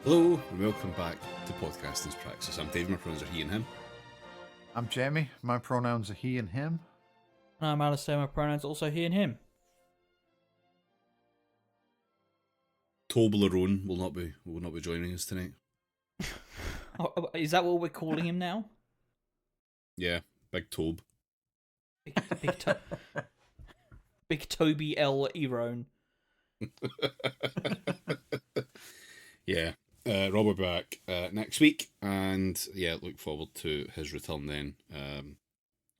Hello and welcome back to Podcasting's Praxis. I'm Dave, my pronouns are he and him. I'm Jamie, my pronouns are he and him. And I'm Alistair, my pronouns also he and him. Toblerone will not be joining us tonight. Is that what we're calling him now? Yeah, Big Tobe. Big Toby L. Erone. Yeah, Rob will be back next week, and yeah, look forward to his return then,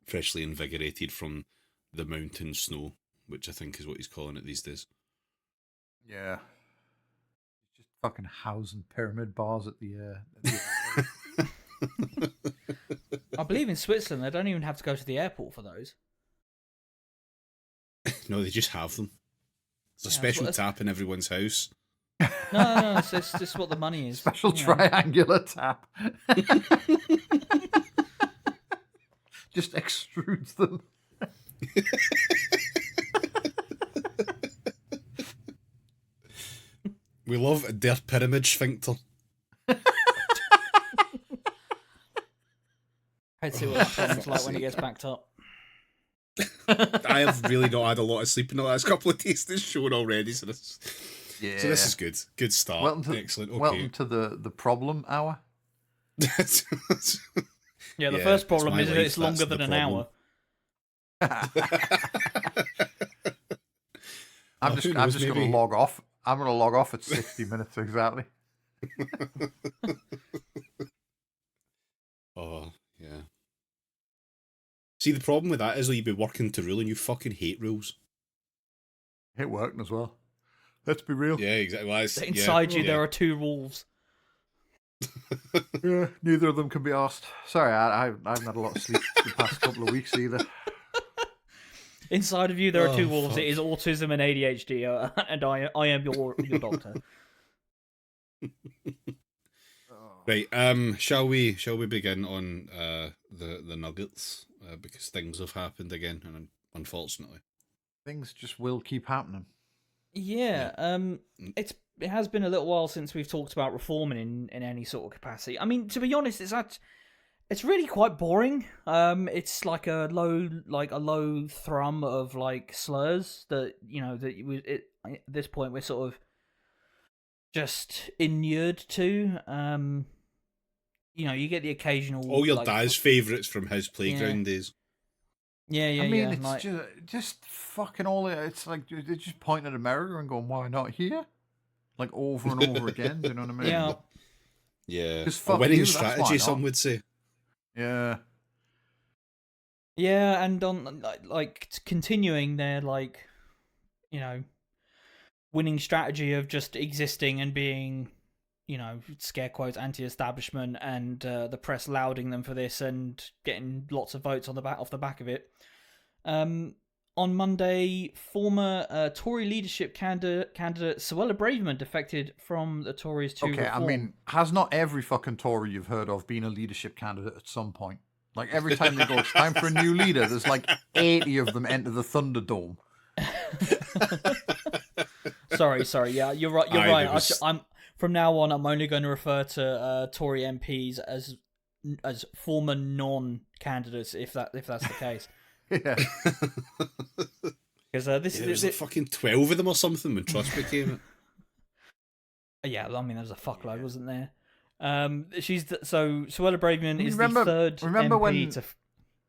freshly invigorated from the mountain snow, which I think is what he's calling it these days. Yeah. Just fucking housing pyramid bars at the I believe in Switzerland they don't even have to go to the airport for those. No, they just have them. There's a special tap in everyone's house. No, it's just what the money is. Special triangular tap. Just extrudes them. We love their pyramid sphincter. I'd see what that problem's like when it gets backed up. I have really not had a lot of sleep in the last couple of days this show already, so this is good. Good start. Excellent. Okay. Welcome to the problem hour. Yeah, the first problem is that it's longer than an hour. I'm just going to log off. I'm going to log off at 60 minutes exactly. Oh, yeah. See, the problem with that is that you'd be working to rule and you fucking hate rules. Hate working as well. Let's be real. Yeah, exactly. Well, Inside you, there are two wolves. Yeah, neither of them can be asked. Sorry, I haven't had a lot of sleep the past couple of weeks either. Inside of you, there are two wolves. Fuck. It is autism and ADHD, and I am your doctor. Right. Shall we begin on the nuggets because things have happened again, and unfortunately, things just will keep happening. Yeah. It has been a little while since we've talked about reforming in any sort of capacity. I mean, to be honest, it's really quite boring. It's like a low thrum of like slurs that at this point we're sort of just inured to. You get the occasional all your dad's favourites from his playground days. Yeah. I mean, it's just fucking all. It's like they're just pointing at America and going, "Why not here?" Like over and over again. Do you know what I mean? Yeah. A winning strategy, some would say. Yeah. Yeah, and on continuing their winning strategy of just existing and being, scare quotes anti-establishment, and the press lauding them for this and getting lots of votes off the back of it. On Monday, former Tory leadership candidate Suella Braverman defected from the Tories to reform. I mean, has not every fucking Tory you've heard of been a leadership candidate at some point? Like, every time they go, it's time for a new leader, there's like 80 of them enter the Thunderdome. Sorry, yeah, you're right. You're right. I'm from now on, I'm only going to refer to Tory MPs as former non-candidates, if that's the case. Yeah. Because there's like fucking 12 of them or something when Truss became it. Yeah, I mean, there was a fuckload, wasn't there? Suella Braverman is the third MP to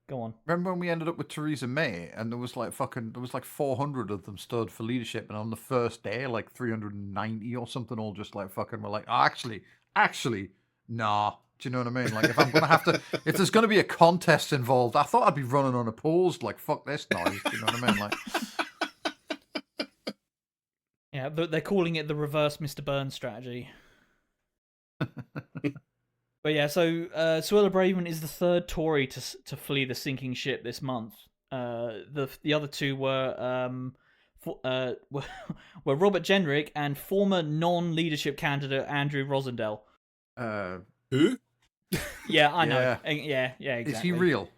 go on. Remember when we ended up with Theresa May and there was like 400 of them stood for leadership, and on the first day like 390 or something all just like fucking were like, oh, actually, nah. Do you know what I mean? Like, if there's gonna be a contest involved, I thought I'd be running unopposed. Like, fuck this noise. Do you know what I mean? Like, yeah, they're calling it the reverse Mr. Burns strategy. But yeah, so Suella Braverman is the third Tory to flee the sinking ship this month. The other two were Robert Jenrick and former non-leadership candidate Andrew Rosendale. Who? Yeah, I know. Yeah, exactly. Is he real?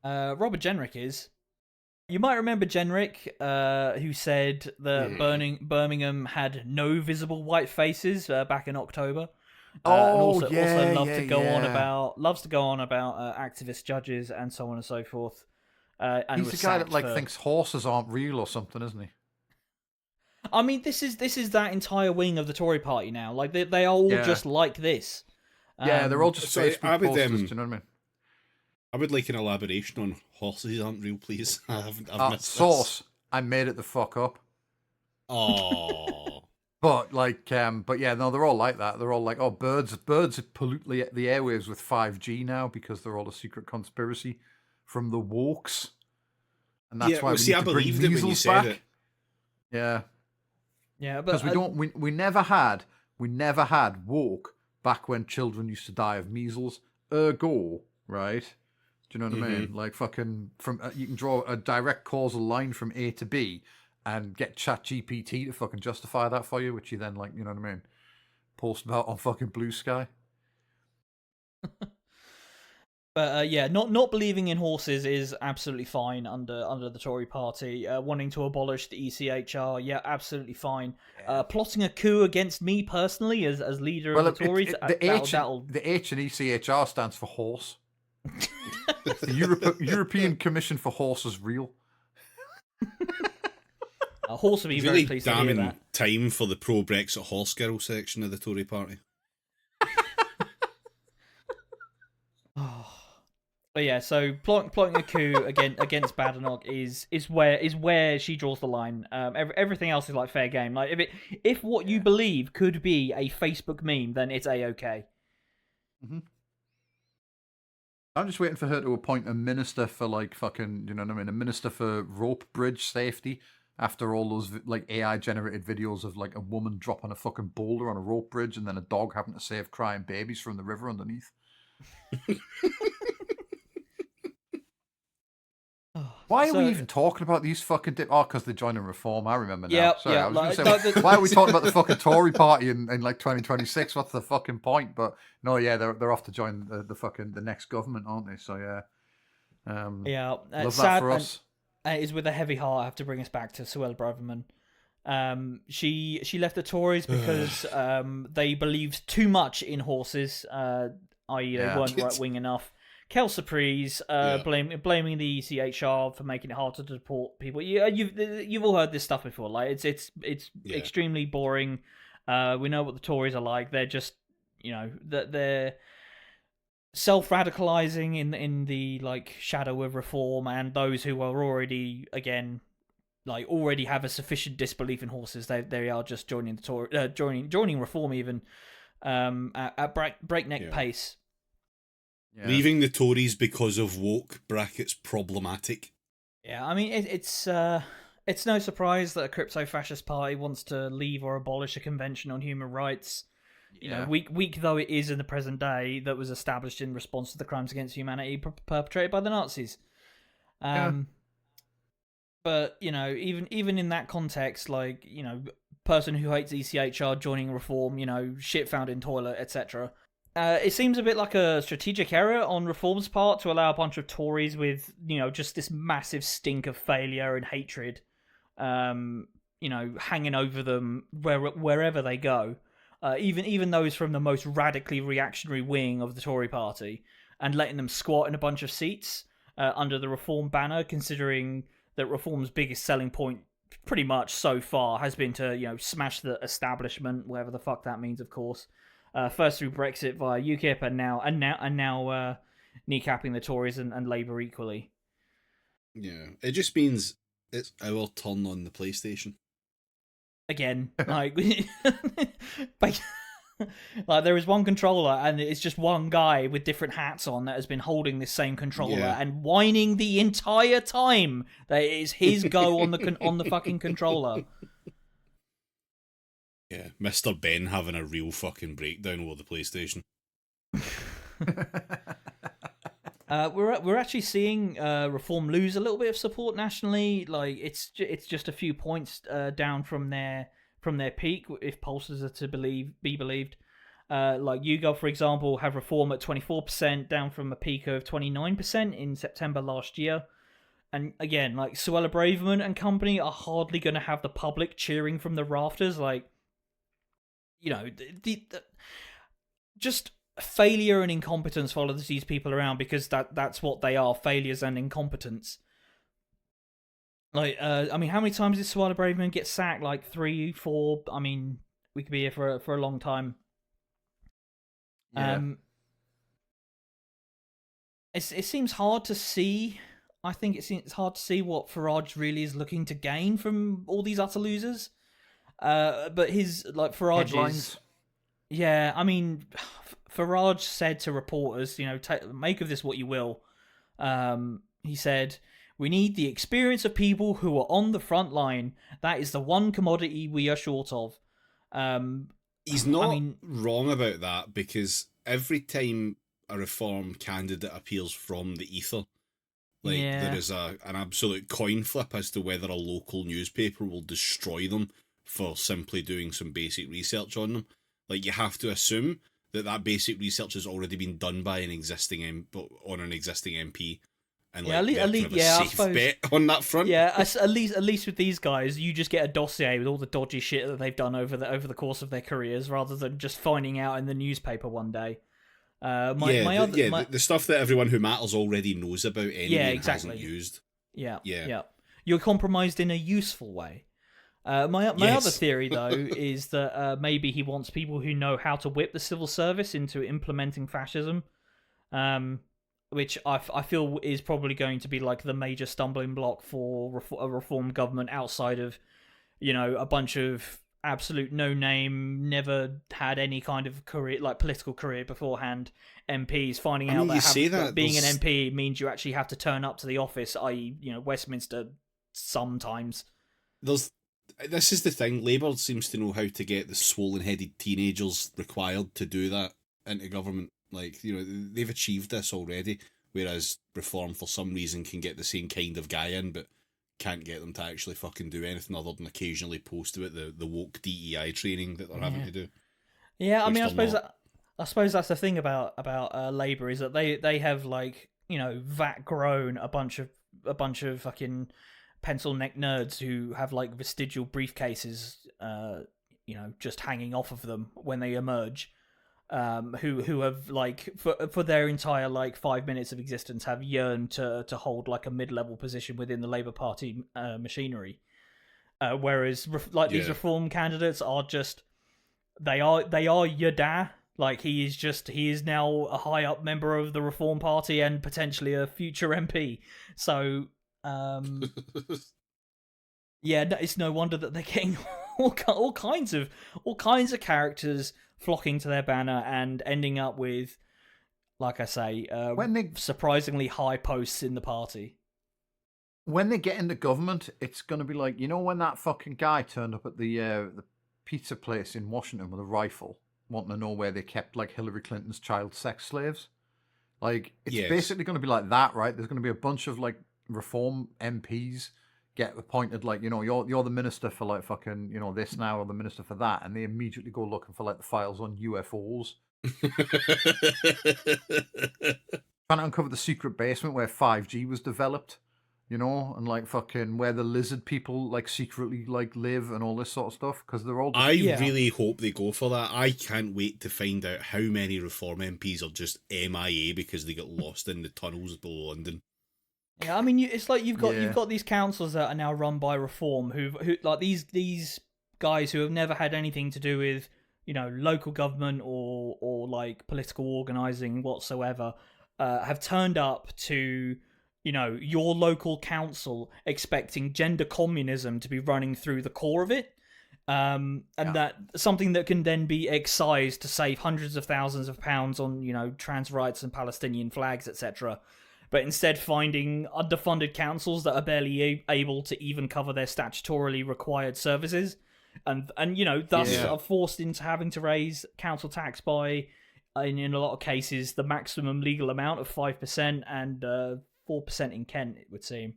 Robert Jenrick is. You might remember Jenrick, who said that Birmingham had no visible white faces back in October. And Oh, also yeah, love yeah, to go on yeah. about activist judges and so on and so forth. And He's was the guy that sacked like for. thinks horses aren't real or something, isn't he? I mean, this is that entire wing of the Tory party now. Like they are all Yeah. just like this. Yeah, they're all just So Facebook posters. Do you know what I mean? I would like an elaboration on horses aren't real, please. I've missed this. Source. I made it the fuck up. Oh, But yeah, no, they're all like that. They're all like, oh, birds pollute the airwaves with 5G now because they're all a secret conspiracy from the wokes, and that's yeah. why Well, we see, need I to bring believed it when you measles said back. it. Yeah, Yeah, because but we never had woke back when children used to die of measles. Ergo, right? Do you know what I mean? Like fucking from you can draw a direct causal line from A to B and get ChatGPT to fucking justify that for you, which you then like, you know what I mean? Post about on fucking Blue Sky. yeah, not believing in horses is absolutely fine under the Tory party. Wanting to abolish the ECHR, yeah, absolutely fine. Yeah. Plotting a coup against me personally as leader Well, of the Tories, the H in ECHR stands for horse. The European Commission for Horses Real. horse would be very Really pleased to hear damning that. time for the pro-Brexit horse girl section of the Tory party. But yeah, so plotting a coup against Badenoch is where she draws the line. Everything else is like fair game. Like if what you believe could be a Facebook meme, then it's a-okay. Mm-hmm. I'm just waiting for her to appoint a minister for like fucking, you know what I mean, a minister for rope bridge safety. After all those like AI generated videos of like a woman dropping a fucking boulder on a rope bridge and then a dog having to save crying babies from the river underneath. Why are we even talking about these fucking because they're joining Reform. I remember now. Yeah, Sorry, yeah, I was going to say, why are we talking about the fucking Tory party in like 2026? What's the fucking point? But no, yeah, they're off to join the next government, aren't they? So yeah, yeah, love sad, that for us. It is with a heavy heart I have to bring us back to Suella Braverman. She left the Tories because they believed too much in horses, i.e. they weren't right wing enough. Kelsey blaming the ECHR for making it hard to deport people. You've all heard this stuff before. Like it's extremely boring. We know what the Tories are like. They're just they're self-radicalizing in the like shadow of Reform, and those who are already already have a sufficient disbelief in horses. They are just joining the joining Reform even at breakneck pace. Yeah. Leaving the Tories because of woke brackets problematic. Yeah, I mean it's no surprise that a crypto-fascist party wants to leave or abolish a convention on human rights. Yeah. Weak though it is in the present day, that was established in response to the crimes against humanity perpetrated by the Nazis. But even in that context, like person who hates ECHR joining Reform, shit found in toilet, etc. It seems a bit like a strategic error on Reform's part to allow a bunch of Tories with just this massive stink of failure and hatred, hanging over them wherever they go. Even those from the most radically reactionary wing of the Tory party, and letting them squat in a bunch of seats under the Reform banner, considering that Reform's biggest selling point pretty much so far has been to smash the establishment, whatever the fuck that means, of course. First through Brexit via UKIP, and now kneecapping the Tories and Labour equally. Yeah, it just means it's our turn on the PlayStation. Again, like there is one controller and it's just one guy with different hats on that has been holding this same controller and whining the entire time that it is his go on the fucking controller. Yeah, Mr. Ben having a real fucking breakdown over the PlayStation. We're actually seeing Reform lose a little bit of support nationally. Like it's just a few points down from their peak, if pollsters are to be believed. Like YouGov, for example, have Reform at 24%, down from a peak of 29% in September last year. And again, like Suella Braverman and company are hardly going to have the public cheering from the rafters. Like, just failure and incompetence follows these people around, because that's what they are, failures and incompetence. Like, I mean, how many times did Swallow Braveman get sacked? Like 3, 4. I mean, we could be here for a long time. Yeah. It seems hard to see. I think it's hard to see what Farage really is looking to gain from all these utter losers. But his Farage's Headlines. Yeah, I mean, Farage said to reporters, make of this what you will. He said, "We need the experience of people who are on the front line. That is the one commodity we are short of." He's not wrong about that, because every time a reform candidate appears from the ether, there is an absolute coin flip as to whether a local newspaper will destroy them for simply doing some basic research on them. Like, you have to assume that basic research has already been done by an existing MP, and safe bet on that front. Yeah, at least with these guys, you just get a dossier with all the dodgy shit that they've done over the course of their careers, rather than just finding out in the newspaper one day. The stuff that everyone who matters already knows about anyway and hasn't used. Yeah. You're compromised in a useful way. My other theory, though, is that maybe he wants people who know how to whip the civil service into implementing fascism, which I feel is probably going to be like the major stumbling block for a reform government, outside of, a bunch of absolute no-name, never had any kind of career, like political career beforehand, MPs finding out that being an MP means you actually have to turn up to the office, i.e., Westminster, sometimes. This is the thing. Labour seems to know how to get the swollen-headed teenagers required to do that into government. Like, they've achieved this already, whereas Reform, for some reason, can get the same kind of guy in, but can't get them to actually fucking do anything other than occasionally post about the woke DEI training that they're having to do. Yeah, I mean, I suppose that's the thing about Labour, is that they have, vat grown a bunch of fucking pencil neck nerds who have vestigial briefcases, just hanging off of them when they emerge. Who have for their entire 5 minutes of existence have yearned to hold a mid-level position within the Labour Party machinery, whereas these reform candidates are just they are Yada. He is now a high up member of the Reform Party and potentially a future MP. So it's no wonder that they're getting all kinds of characters flocking to their banner and ending up with, like I say, surprisingly high posts in the party. When they get into government, it's going to be like, when that fucking guy turned up at the pizza place in Washington with a rifle, wanting to know where they kept Hillary Clinton's child sex slaves. It's basically going to be like that, right? There's going to be a bunch of reform MPs get appointed, you're the minister for fucking this now, or the minister for that, and they immediately go looking for the files on UFOs, trying to uncover the secret basement where 5G was developed, and fucking where the lizard people secretly live and all this sort of stuff, because they're all really hope they go for that. I can't wait to find out how many reform MPs are just MIA because they got lost in the tunnels below London. Yeah, I mean, it's you've got these councils that are now run by Reform, who these guys who have never had anything to do with local government or political organising whatsoever, have turned up to your local council expecting gender communism to be running through the core of it, that something that can then be excised to save hundreds of thousands of pounds on trans rights and Palestinian flags, etc. But instead finding underfunded councils that are barely able to even cover their statutorily required services, and thus are forced into having to raise council tax by, in a lot of cases, the maximum legal amount of 5% and 4% in Kent, it would seem.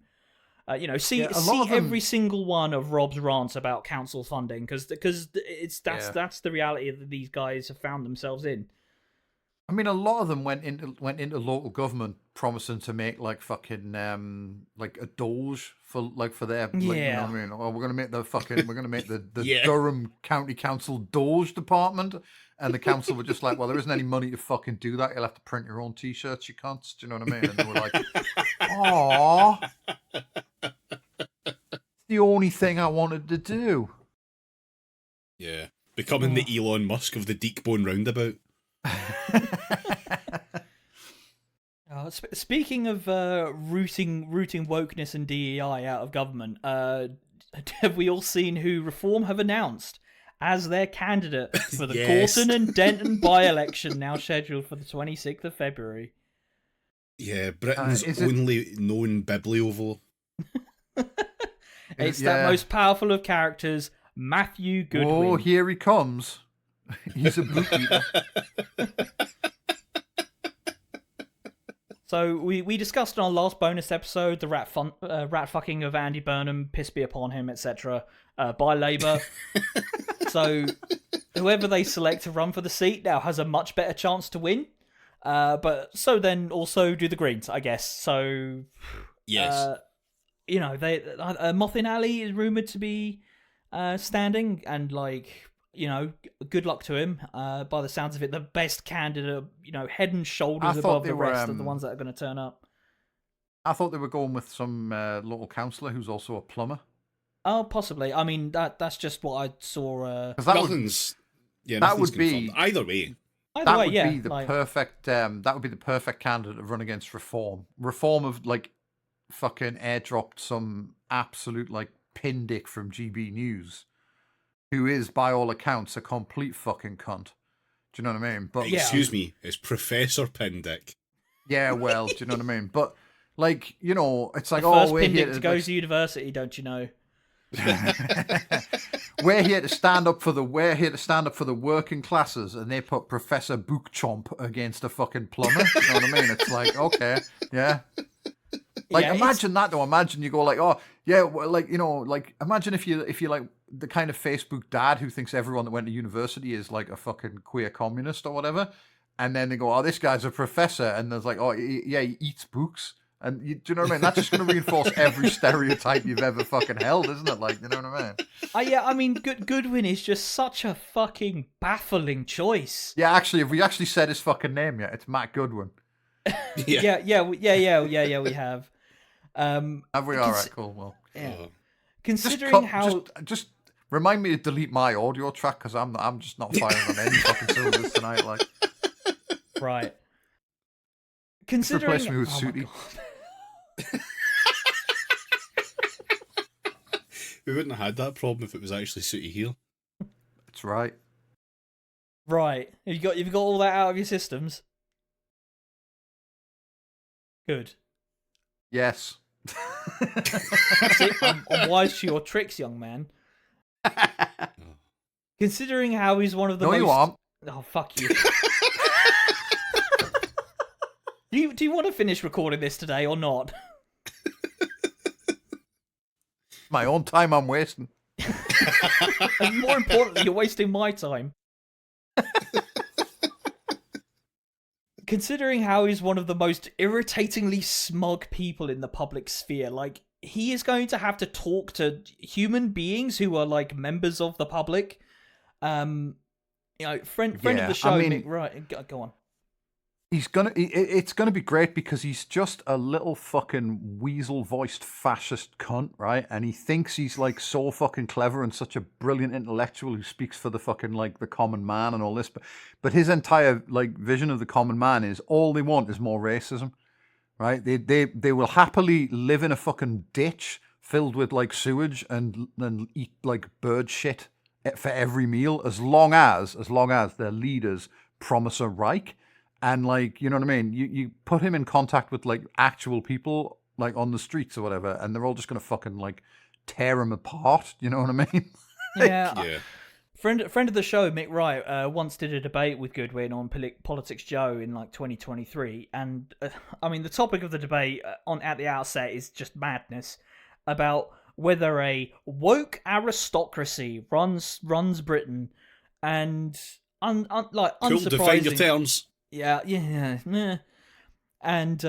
See every single one of Rob's rants about council funding, because that's the reality that these guys have found themselves in. I mean, a lot of them went into local government promising to make fucking a Doge for their you know what I mean? Oh, we're gonna make the Durham County Council Doge department, And the council were just like, well, there isn't any money to fucking do that. You'll have to print your own T-shirts, you cunts. Do you know what I mean? And they were like, "Aw, the only thing I wanted to do." Yeah. Becoming the Elon Musk of the Deekbone roundabout. Speaking of rooting wokeness and DEI out of government, have we all seen who Reform have announced as their candidate for the Yes. Gorton and Denton by-election, now scheduled for the 26th of February? Yeah, Britain's is it- only known bibliovo. It's Yeah. that most powerful of characters, Matthew Goodwin. Oh, here he comes. He's a book eater. So we discussed in our last bonus episode the rat fucking of Andy Burnham, piss be upon him, etc. By Labour. So whoever they select to run for the seat now has a much better chance to win. But so then also do the Greens, I guess. So Yes. you know, Mothin Ali is rumoured to be standing, and like, you know, good luck to him. By the sounds of it, the best candidate, you know, head and shoulders above the rest of the ones that are going to turn up. I thought they were going with some local councillor who's also a plumber. Oh, possibly. I mean, that's just what I saw. 'Cause that would, Nothing's would be- confirmed. Either way. Either that way, would yeah. be the perfect. That would be the perfect candidate to run against Reform. Reform have like fucking airdropped some absolute like pin dick from GB News, who is by all accounts a complete fucking cunt. Do you know what I mean? But Yeah. Excuse me, it's Professor Pindick. yeah, well, do you know what I mean? But like, you know, it's like, the oh, first we're Pindick here to to go like, to university, don't you know? we're here to stand up for the working classes, and they put Professor Bookchomp against a fucking plumber. You know what I mean? It's like, okay, yeah. Like, Yeah, imagine that though. Imagine you go like, oh yeah, well, like, you know, like imagine if you like the kind of Facebook dad who thinks everyone that went to university is like a fucking queer communist or whatever, and then they go, oh, this guy's a professor, and there's like, oh yeah, he eats books. And do you know what I mean? That's just going to reinforce every stereotype you've ever fucking held, isn't it? Like, you know what I mean? Yeah, I mean, Goodwin is just such a fucking baffling choice. Yeah, actually, have we actually said his fucking name yet? It's Matt Goodwin. Yeah, we have. Have we? All right, cool. Well, Yeah. Oh. Considering how just remind me to delete my audio track because I'm just not firing on any fucking cylinders tonight. Like, right. just Considering replace me with oh my Sooty. God. We wouldn't have had that problem if it was actually Sooty Heel. That's right. Right. You've got all that out of your systems? Good. Yes. See, I'm wise to your tricks, young man. Considering how he's one of the No, most... you aren't. Oh, fuck you. Do you want to finish recording this today or not? My own time I'm wasting. And more importantly, you're wasting my time. Considering how he's one of the most irritatingly smug people in the public sphere, like, he is going to have to talk to human beings who are, like, members of the public. You know, friend of Yeah, the show, I mean- Mick, right, go on. It's gonna be great because he's just a little fucking weasel-voiced fascist cunt, right? And he thinks he's like so fucking clever and such a brilliant intellectual who speaks for the fucking like the common man and all this. But his entire like vision of the common man is all they want is more racism, right? They will happily live in a fucking ditch filled with like sewage and eat like bird shit for every meal as long as their leaders promise a Reich. And like, you know what I mean? You put him in contact with like actual people like on the streets or whatever, and they're all just gonna fucking like tear him apart. You know what I mean? Yeah. Yeah. Friend of the show, Mick Wright, once did a debate with Goodwin on Politics Joe in like 2023, and I mean the topic of the debate at the outset is just madness about whether a woke aristocracy runs Britain, and like Cool, unsurprising. define your terms. Yeah. And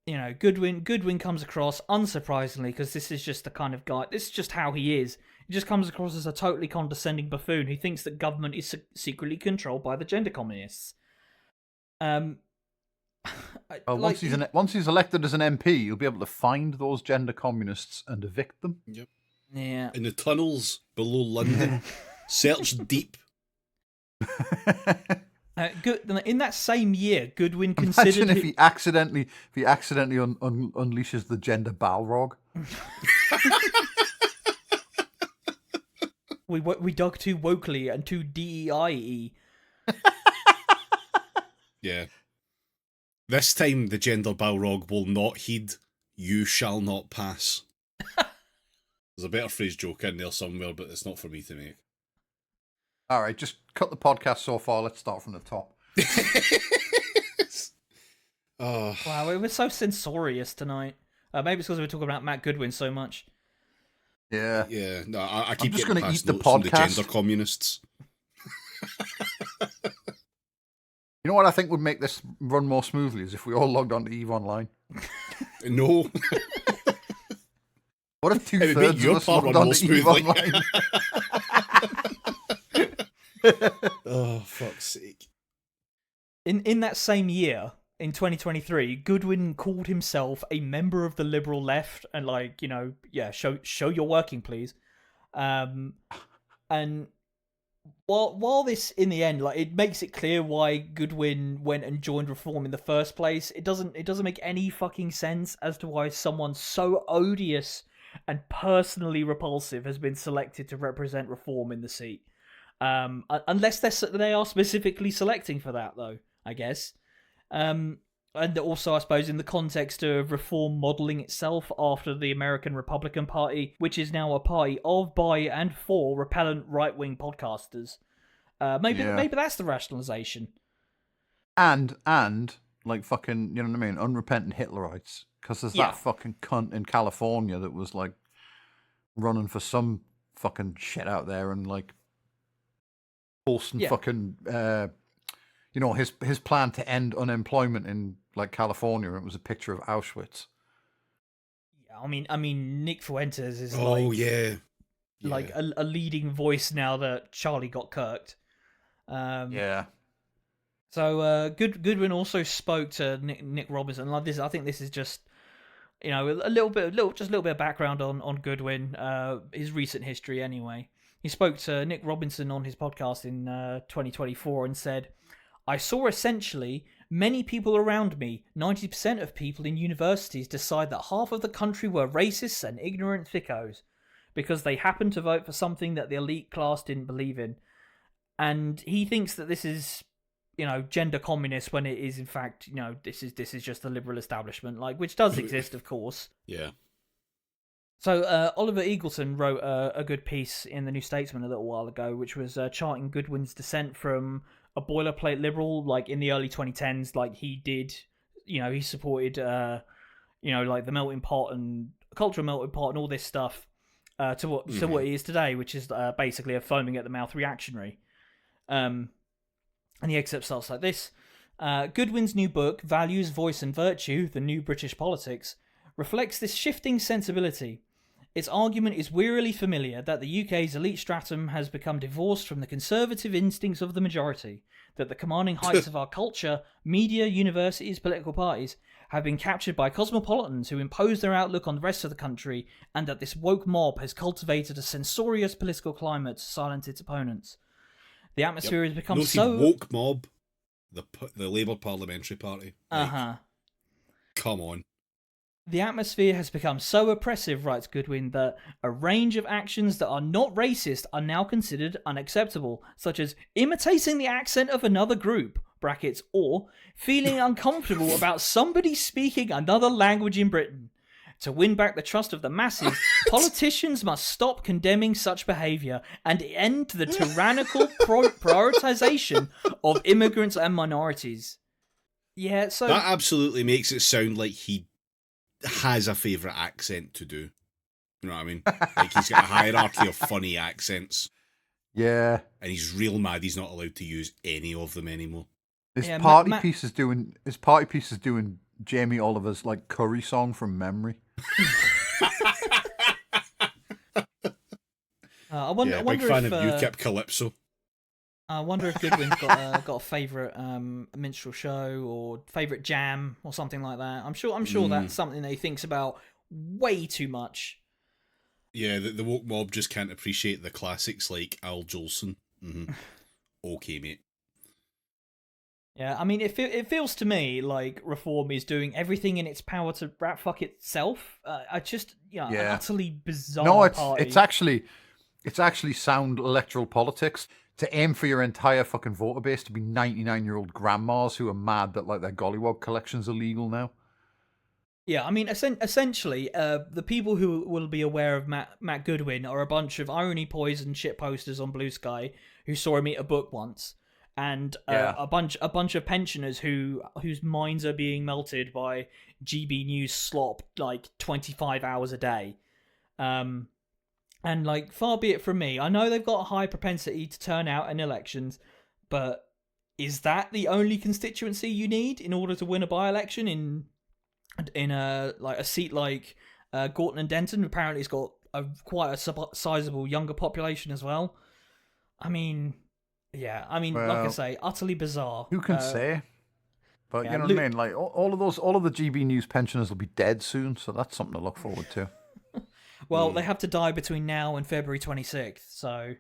Goodwin comes across, unsurprisingly, because this is just the kind of guy. This is just how he is. He just comes across as a totally condescending buffoon who thinks that government is secretly controlled by the gender communists. Once he's elected as an MP, he'll be able to find those gender communists and evict them. Yep. Yeah. In the tunnels below London, search deep. In that same year, Goodwin considered. Imagine if he accidentally unleashes the gender Balrog. we dug too wokely and too DEI. Yeah. This time the gender Balrog will not heed. You shall not pass. There's a better phrase joke in there somewhere, but it's not for me to make. All right, just cut the podcast so far. Let's start from the top. Oh. Wow, we were so censorious tonight. Maybe it's because we were talking about Matt Goodwin so much. Yeah. Yeah. No, I keep just getting going to past eat the notes from the podcast. gender communists. You know what I think would make this run more smoothly is if we all logged on to EVE Online. No. What if It would 2/3 make your of us part logged run on more to EVE smoothly. Online? Oh, fuck's sake. In that same year, in 2023, Goodwin called himself a member of the liberal left and show your working, please. And while this, in the end, it makes it clear why Goodwin went and joined Reform in the first place, it doesn't make any fucking sense as to why someone so odious and personally repulsive has been selected to represent Reform in the seat. Unless they are specifically selecting for that, though, I guess. And also, I suppose, in the context of Reform modelling itself after the American Republican Party, which is now a party of, by, and for repellent right-wing podcasters. Maybe that's the rationalisation. And like fucking, you know what I mean, unrepentant Hitlerites. Because there's that fucking cunt in California that was like running for some fucking shit out there and like posting fucking, his plan to end unemployment in like California. It was a picture of Auschwitz. Yeah, I mean, Nick Fuentes is a leading voice now that Charlie got kirked. So Goodwin also spoke to Nick Robinson. Like this, I think this is just a little bit of background on Goodwin, his recent history anyway. He spoke to Nick Robinson on his podcast in 2024 and said, "I saw essentially many people around me, 90% of people in universities, decide that half of the country were racists and ignorant thickos because they happened to vote for something that the elite class didn't believe in." And he thinks that this is, gender communist when it is in fact, this is just the liberal establishment, which does exist, of course. Yeah. So Oliver Eagleton wrote a good piece in the New Statesman a little while ago, which was charting Goodwin's descent from a boilerplate liberal, in the early 2010s, he did, he supported, the melting pot and cultural melting pot and all this stuff, to what he is today, which is basically a foaming at the mouth reactionary. And the excerpt starts like this. Goodwin's new book, Values, Voice and Virtue, The New British Politics, reflects this shifting sensibility. Its argument is wearily familiar that the UK's elite stratum has become divorced from the conservative instincts of the majority, that the commanding heights of our culture, media, universities, political parties have been captured by cosmopolitans who impose their outlook on the rest of the country, and that this woke mob has cultivated a censorious political climate to silence its opponents. The atmosphere has become so... woke mob, the Labour Parliamentary Party. Uh-huh. Come on. The atmosphere has become so oppressive, writes Goodwin, that a range of actions that are not racist are now considered unacceptable, such as imitating the accent of another group, brackets, or feeling uncomfortable about somebody speaking another language in Britain. To win back the trust of the masses, politicians must stop condemning such behaviour and end the tyrannical prioritisation of immigrants and minorities. Yeah, so... That absolutely makes it sound like he has a favourite accent to do. You know what I mean? Like he's got a hierarchy of funny accents. Yeah. And he's real mad he's not allowed to use any of them anymore. His party piece is doing Jamie Oliver's like curry song from memory. I wonder. Yeah, I big wonder fan if. of UKIP Calypso. I wonder if Goodwin's got a favorite minstrel show or favorite jam or something like that. I'm sure that's something that he thinks about way too much. Yeah, the woke mob just can't appreciate the classics like Al Jolson. Okay, mate. Yeah, I mean, it feels to me like Reform is doing everything in its power to rat fuck itself. I just, an utterly bizarre No, party. it's actually sound electoral politics to aim for your entire fucking voter base to be 99-year-old grandmas who are mad that like their gollywog collection's illegal now. Yeah, I mean, essentially, the people who will be aware of Matt Goodwin are a bunch of irony poisoned shit posters on Blue Sky who saw him eat a book once, and a bunch of pensioners whose minds are being melted by GB News slop like 25 hours a day. And like, far be it from me. I know they've got a high propensity to turn out in elections, but is that the only constituency you need in order to win a by-election in a seat like Gorton and Denton? Apparently, it's got quite a sizable younger population as well. I mean, yeah. I mean, like I say, utterly bizarre. Who can say? But you know what I mean? Like all of the GB News pensioners will be dead soon, so that's something to look forward to. Well, they have to die between now and February 26th, so.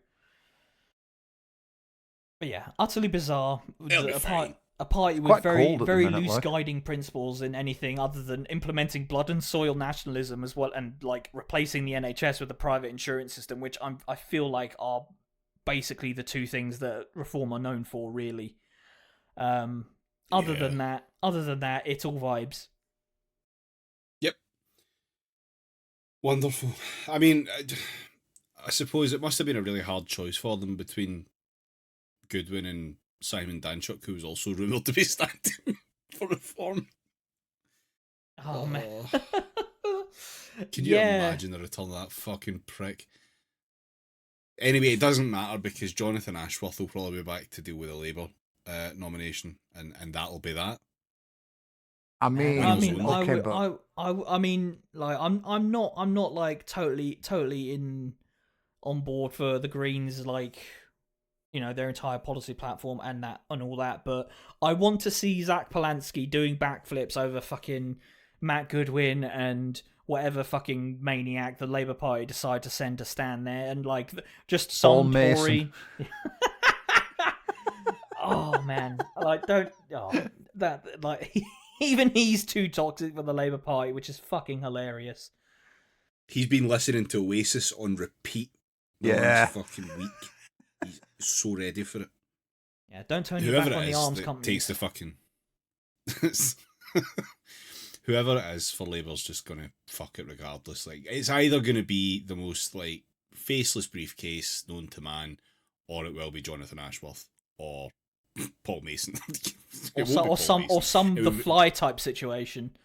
But yeah, utterly bizarre. A party with very loose guiding principles in anything other than implementing blood and soil nationalism as well, and like replacing the NHS with a private insurance system, which I feel like are basically the two things that Reform are known for, really. Other than that, it's all vibes. Yep. Wonderful. I mean, I suppose it must have been a really hard choice for them between Goodwin and Simon Danchuk, who was also rumoured to be standing for Reform. Oh man. Can you imagine the return of that fucking prick? Anyway, it doesn't matter because Jonathan Ashworth will probably be back to deal with the Labour nomination, and that'll be that. I mean, like I'm not like totally on board for the Greens, like, you know, their entire policy platform and all that, but I want to see Zach Polanski doing backflips over fucking Matt Goodwin and whatever fucking maniac the Labour Party decide to send to stand there, and like just some Tory. Oh man, like that like even he's too toxic for the Labour Party, which is fucking hilarious. He's been listening to Oasis on repeat the last fucking week. He's so ready for it. Yeah, don't turn your back on the arms company. Takes the fucking. Whoever it is for Labour's just gonna fuck it regardless. Like, it's either gonna be the most like faceless briefcase known to man, or it will be Jonathan Ashworth or Paul Mason, or some The Fly type situation.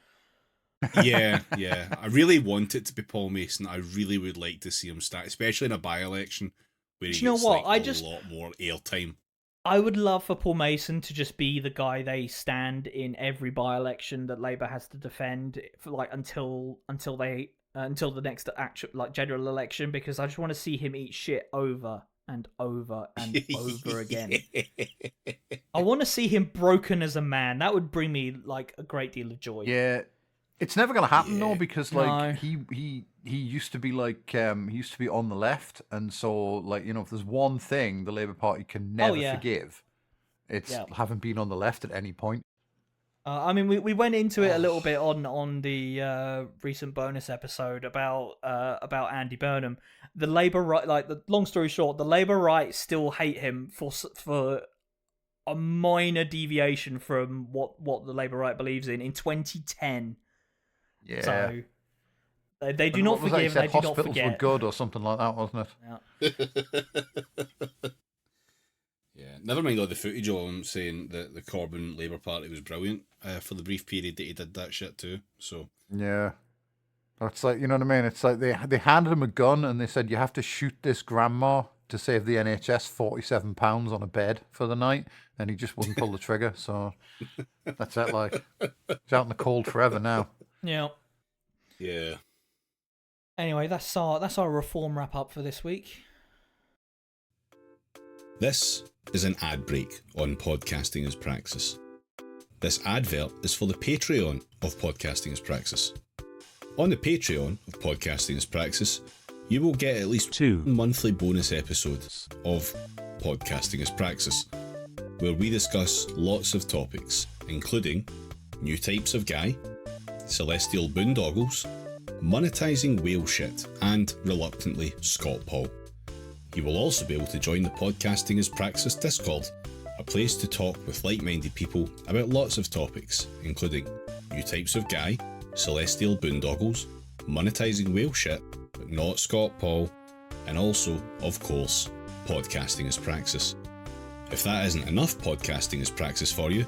Yeah. I really want it to be Paul Mason. I really would like to see him start, especially in a by-election where he gets like a lot more airtime. I would love for Paul Mason to just be the guy they stand in every by-election that Labour has to defend for like until the next actual like general election, because I just want to see him eat shit over and over and over again. I want to see him broken as a man. That would bring me like a great deal of joy. Yeah, it's never gonna happen though, because like he used to be like he used to be on the left, and so like, you know, if there's one thing the Labour Party can never forgive, it's having been on the left at any point. I mean, we went into it a little bit on the recent bonus episode about Andy Burnham. The Labour right, like, the long story short, the Labour right still hate him for a minor deviation from what the Labour right believes in 2010. Yeah. So they do not forgive. They do not forget. Hospitals were good or something like that, wasn't it? Yeah. Never mind all the footage of him saying that the Corbyn Labour Party was brilliant for the brief period that he did that shit too. So yeah, it's like, you know what I mean. It's like they handed him a gun and they said, you have to shoot this grandma to save the NHS £47 on a bed for the night, and he just wouldn't pull the trigger. So that's it. Like, he's out in the cold forever now. Yeah. Yeah. Anyway, that's our reform wrap up for this week. This is an ad break on Podcasting as Praxis. This advert is for the Patreon of Podcasting as Praxis. On the Patreon of Podcasting as Praxis, you will get at least 2 monthly bonus episodes of Podcasting as Praxis, where we discuss lots of topics, including new types of guy, celestial boondoggles, monetising whale shit, and, reluctantly, Scott Paul. You will also be able to join the Podcasting as Praxis Discord, a place to talk with like-minded people about lots of topics, including new types of guy, celestial boondoggles, monetising whale shit, but not Scott Paul, and also, of course, Podcasting as Praxis. If that isn't enough Podcasting as Praxis for you,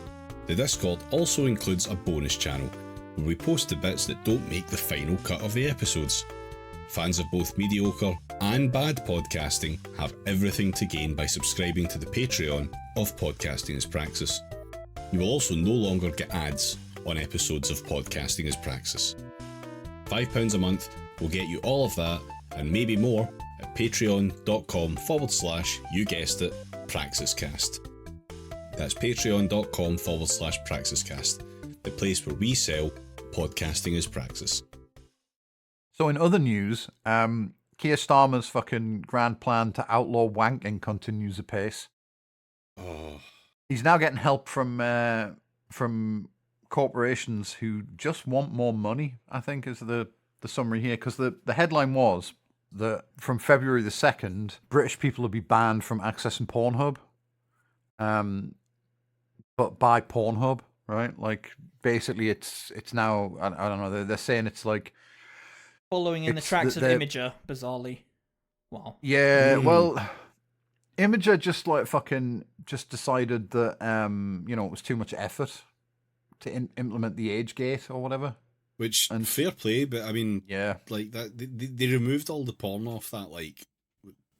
the Discord also includes a bonus channel where we post the bits that don't make the final cut of the episodes. Fans of both mediocre and bad podcasting have everything to gain by subscribing to the Patreon of Podcasting as Praxis. You will also no longer get ads on episodes of Podcasting as Praxis. £5 a month will get you all of that and maybe more at patreon.com/ you guessed it, PraxisCast. That's patreon.com/ PraxisCast, the place where we sell Podcasting as Praxis. So in other news, Keir Starmer's fucking grand plan to outlaw wanking continues apace. Oh. He's now getting help from corporations who just want more money, I think is the summary here. Because the headline was that from February the 2nd, British people will be banned from accessing Pornhub. But by Pornhub, right? Like, basically it's now, I don't know, they're saying it's like... Following in the tracks of Imager, bizarrely. Wow. Yeah, well, Imager just decided that, it was too much effort to implement the age gate or whatever. Which, and fair play, but I mean, yeah, like that, they removed all the porn off that like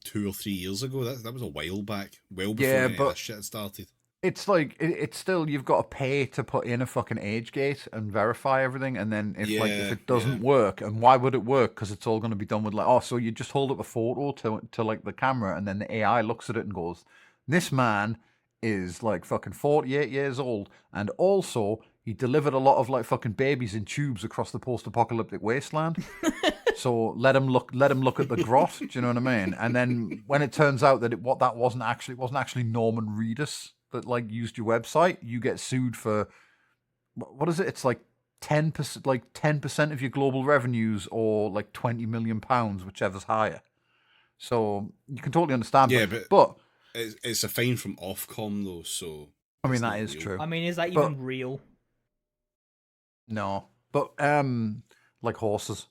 2 or 3 years ago. That was a while back, well before any of that shit started. It's like it's still, you've got to pay to put in a fucking age gate and verify everything, and then if it doesn't work, and why would it work? Because it's all going to be done with like, so you just hold up a photo to like the camera, and then the AI looks at it and goes, this man is like fucking 48 years old, and also he delivered a lot of like fucking babies in tubes across the post-apocalyptic wasteland. So let him look at the Grot. Do you know what I mean? And then when it turns out that it wasn't actually Norman Reedus that like used your website, you get sued for, what is it? It's like 10% of your global revenues, or like £20 million, whichever's higher. So you can totally understand. Yeah, but it's a fine from Ofcom though. So I mean, that is true. I mean, is that even real? No, but like horses.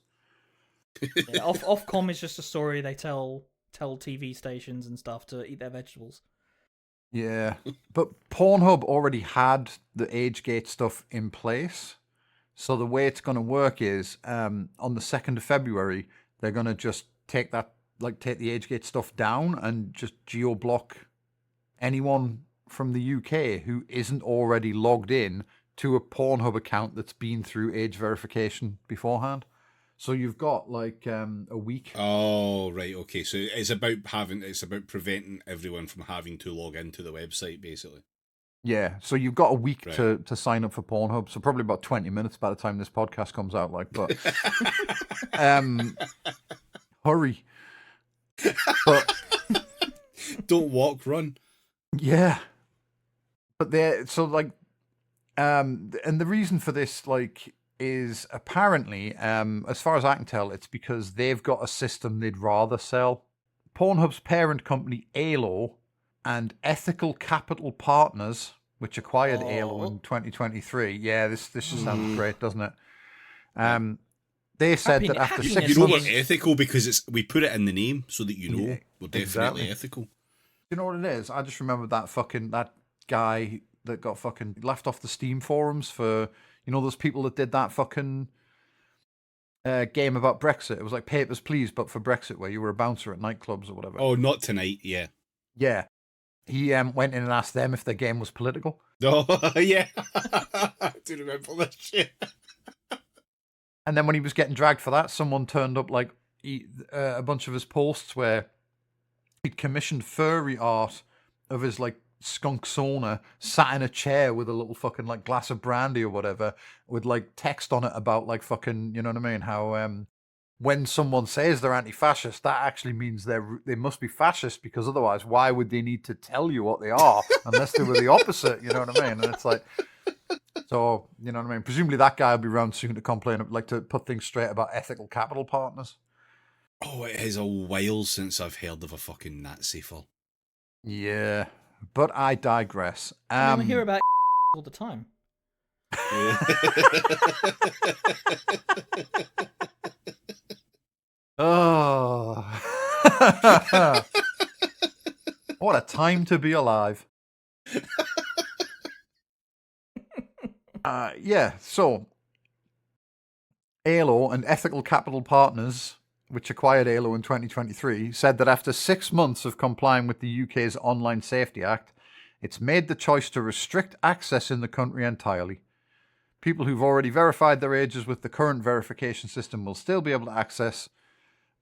Yeah, Ofcom is just a story they tell TV stations and stuff to eat their vegetables. Yeah, but Pornhub already had the age gate stuff in place. So the way it's going to work is on the 2nd of February, they're going to just take the age gate stuff down and just geo-block anyone from the UK who isn't already logged in to a Pornhub account that's been through age verification beforehand. So you've got like a week. Oh, right, okay. So it's about preventing everyone from having to log into the website, basically. Yeah, so you've got a week to sign up for Pornhub. So probably about 20 minutes by the time this podcast comes out. Like, but hurry. But don't walk, run. Yeah, but and the reason for this, like, is apparently, as far as I can tell, it's because they've got a system they'd rather sell. Pornhub's parent company, Alo, and Ethical Capital Partners, which acquired Alo in 2023. Yeah, this just sounds great, doesn't it? They said that after 6 months... You know we're ethical because we put it in the name so that you know we're definitely ethical. You know what it is? I just remember that guy that got fucking left off the Steam forums for... You know those people that did that fucking game about Brexit. It was like Papers, Please, but for Brexit, where you were a bouncer at nightclubs or whatever. Oh, Not Tonight, yeah. Yeah. He went in and asked them if their game was political. Oh, yeah. I do remember this shit. And then when he was getting dragged for that, someone turned up like a bunch of his posts where he'd commissioned furry art of his like skunk sauna sat in a chair with a little fucking like glass of brandy or whatever with like text on it about like fucking, you know what I mean, how when someone says they're anti-fascist, that actually means they must be fascist, because otherwise why would they need to tell you what they are unless they were the opposite, you know what I mean? And it's like, so, you know what I mean? Presumably that guy will be around soon to complain, like to put things straight about ethical capital partners. Oh, it is a while since I've heard of a fucking Nazi fall. Yeah, but I digress. I mean, we hear about all the time. Oh, what a time to be alive. Yeah, so ALO and Ethical Capital Partners, which acquired ALO in 2023, said that after 6 months of complying with the UK's Online Safety Act, it's made the choice to restrict access in the country entirely. People who've already verified their ages with the current verification system will still be able to access,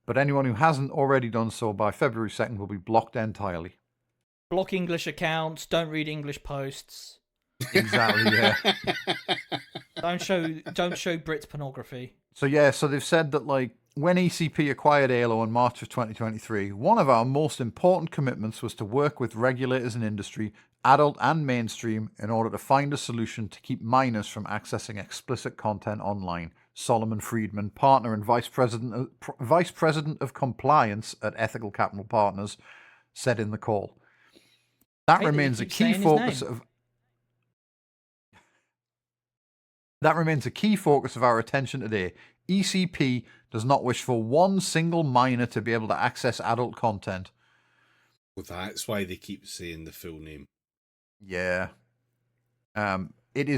but anyone who hasn't already done so by February 2nd will be blocked entirely. Block English accounts, don't read English posts. Exactly, yeah. Don't show Brits pornography. So yeah, so they've said that like when ECP acquired ALO in March of 2023, one of our most important commitments was to work with regulators in industry, adult and mainstream, in order to find a solution to keep minors from accessing explicit content online. Solomon Friedman, partner and vice president of compliance at Ethical Capital Partners, said in the call. That remains a key focus of our attention today. ECP does not wish for one single minor to be able to access adult content. Well, that's why they keep saying the full name. Yeah. It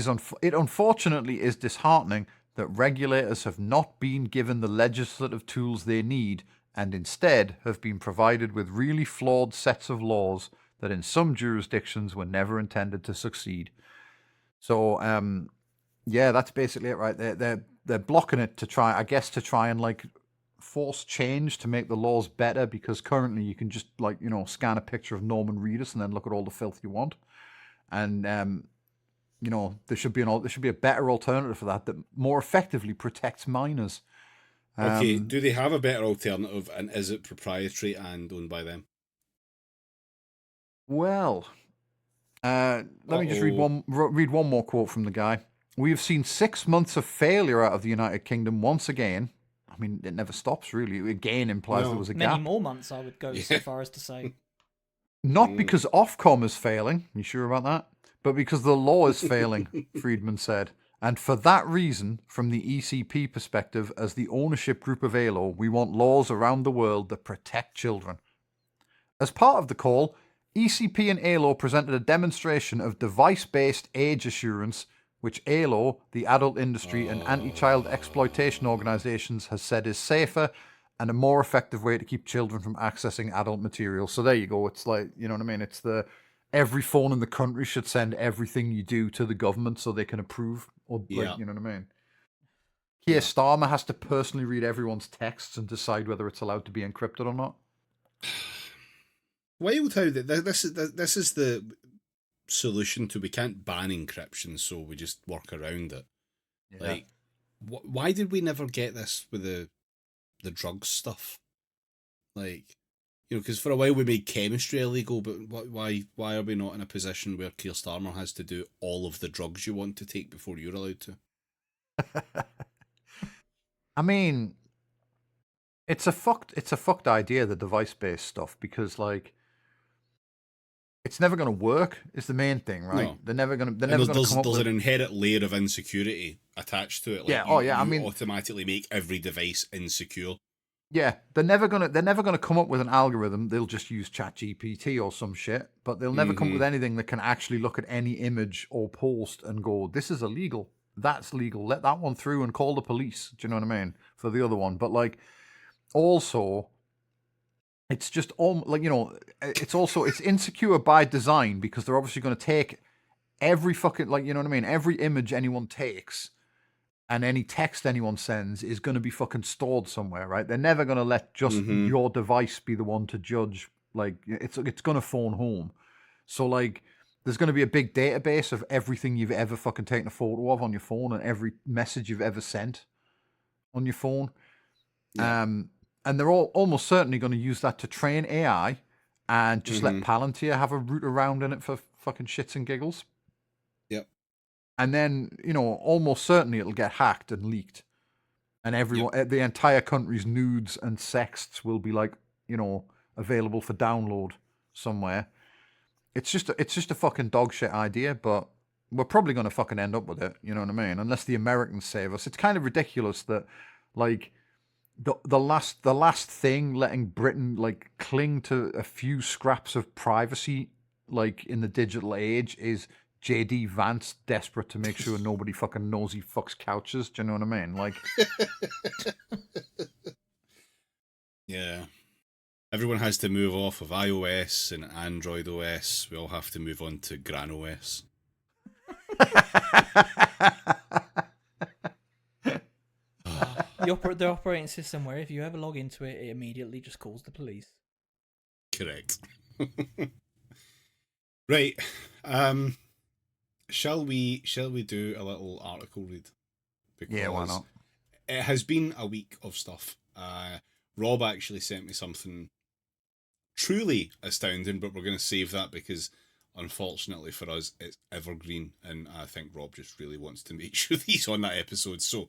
unfortunately is disheartening that regulators have not been given the legislative tools they need, and instead have been provided with really flawed sets of laws that in some jurisdictions were never intended to succeed. So, yeah, that's basically it, right? They're blocking it to try and like force change to make the laws better, because currently you can just like, you know, scan a picture of Norman Reedus and then look at all the filth you want. And you know, there should be a better alternative for that more effectively protects minors. Okay, do they have a better alternative, and is it proprietary and owned by them? Well, let me just read one more quote from the guy. We have seen 6 months of failure out of the United Kingdom once again. I mean, it never stops, really. Again implies there was a gap. Many more months, I would go so far as to say. Not because Ofcom is failing, you sure about that? But because the law is failing, Friedman said. And for that reason, from the ECP perspective, as the ownership group of ALO, we want laws around the world that protect children. As part of the call, ECP and ALO presented a demonstration of device-based age assurance, which ALO, the adult industry and anti-child exploitation organisations, has said is safer and a more effective way to keep children from accessing adult material. So there you go. It's like, you know what I mean? It's every phone in the country should send everything you do to the government so they can approve. Or like, you know what I mean? Keir Starmer has to personally read everyone's texts and decide whether it's allowed to be encrypted or not. Wild how this is the solution to, we can't ban encryption, so we just work around it. Yeah. Like, why did we never get this with the drugs stuff? Like, you know, because for a while we made chemistry illegal, but why are we not in a position where Keir Starmer has to do all of the drugs you want to take before you're allowed to? I mean, it's a fucked idea, the device-based stuff, because like, it's never going to work. Is the main thing, right? No. They're never going to come up with... There's an inherent layer of insecurity attached to it. Like, I mean, automatically make every device insecure. Yeah, they're never gonna come up with an algorithm. They'll just use ChatGPT or some shit, but they'll never come up with anything that can actually look at any image or post and go, "This is illegal." that's legal. Let that one through and call the police. Do you know what I mean? For the other one. But like, also, it's just like, it's also, it's insecure by design because they're obviously going to take every fucking, like, you know what I mean? Every image anyone takes and any text anyone sends is going to be fucking stored somewhere, right? They're never going to let just your device be the one to judge. Like, it's going to phone home. So, like, there's going to be a big database of everything you've ever fucking taken a photo of on your phone and every message you've ever sent on your phone. Yeah. And they're all almost certainly going to use that to train AI and just let Palantir have a root around in it for fucking shits and giggles. Yep. And then, almost certainly it'll get hacked and leaked. And everyone, the entire country's nudes and sexts will be like, available for download somewhere. It's just a fucking dog shit idea, but we're probably going to fucking end up with it. You know what I mean? Unless the Americans save us. It's kind of ridiculous that, like, the last thing letting Britain like cling to a few scraps of privacy, like in the digital age, is JD Vance desperate to make sure nobody fucking knows he fucks couches. Do you know what I mean? Like, yeah. Everyone has to move off of iOS and Android OS. We all have to move on to Gran OS. The operating system where if you ever log into it, it immediately just calls the police. Correct. Right. Shall we do a little article read? Because yeah, why not? It has been a week of stuff. Rob actually sent me something truly astounding, but we're going to save that because unfortunately for us, it's evergreen, and I think Rob just really wants to make sure he's on that episode. So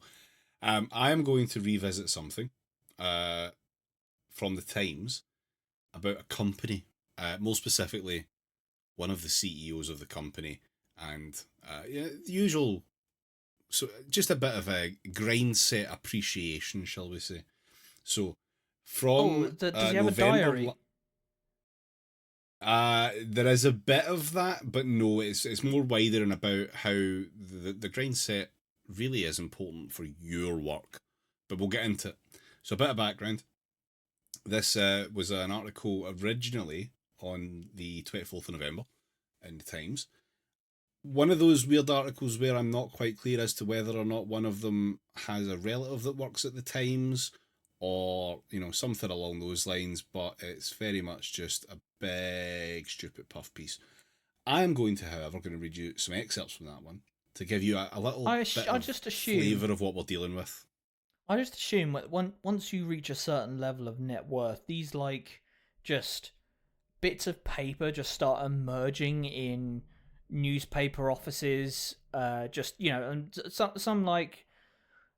I am going to revisit something from the Times about a company, more specifically, one of the CEOs of the company, and the usual, so just a bit of a grind set appreciation, shall we say. So from does he have November, a diary? There is a bit of that, but no, it's more wider and about how the grind set really is important for your work. But we'll get into it. So a bit of background. This was an article originally on the 24th of November in the Times. One of those weird articles where I'm not quite clear as to whether or not one of them has a relative that works at the Times or, something along those lines, but it's very much just a big, stupid puff piece. I am going to, however, read you some excerpts from that one to give you a little flavour of what we're dealing with. I just assume that once you reach a certain level of net worth, these, like, just bits of paper just start emerging in newspaper offices, and some like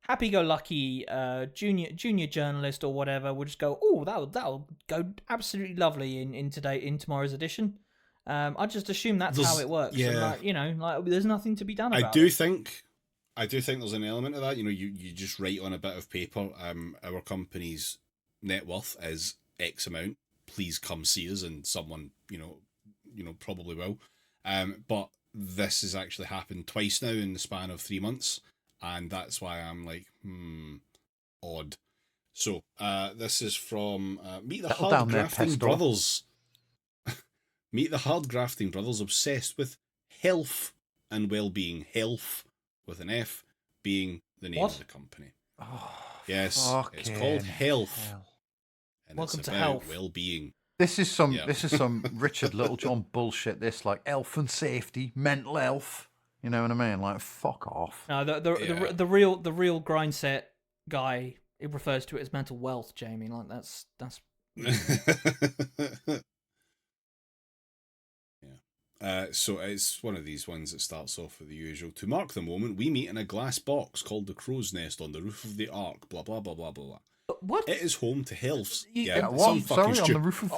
happy-go-lucky junior journalist or whatever would just go, oh, that'll go absolutely lovely in tomorrow's edition. I just assume that's how it works. Yeah. And there's nothing to be done about it. I do think there's an element of that. You just write on a bit of paper, our company's net worth is X amount. Please come see us, and someone, probably will. But this has actually happened twice now in the span of 3 months, and that's why I'm like, odd. So, this is from Meet the Hard Grafting Brothers. Meet the Hard Grafting Brothers, obsessed with health and well-being. Health with an F being the name of the company. Oh, yes, it's called Health. And welcome it's to about health. Well-being. This is some Richard Littlejohn bullshit. This, like, health and safety, mental health. You know what I mean? Like, fuck off. No, the real grind set guy, it refers to it as mental wealth, Jamie. Like, that's. So it's one of these ones that starts off with the usual. To mark the moment, we meet in a glass box called the Crow's Nest on the roof of the Ark. Blah blah blah blah blah. What? It is home to Health's.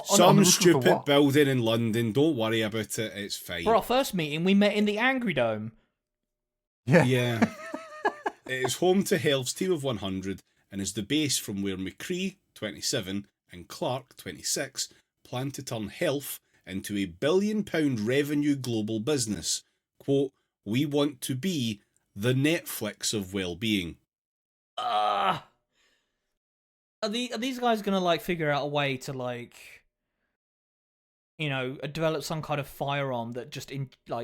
Some stupid building in London. Don't worry about it. It's fine. For our first meeting, we met in the Angry Dome. Yeah. It is home to Health's team of 100 and is the base from where McCree, 27, and Clark, 26, plan to turn Health into a £1 billion revenue global business. Quote, we want to be the Netflix of well-being. Are these guys gonna like figure out a way to like, develop some kind of firearm that just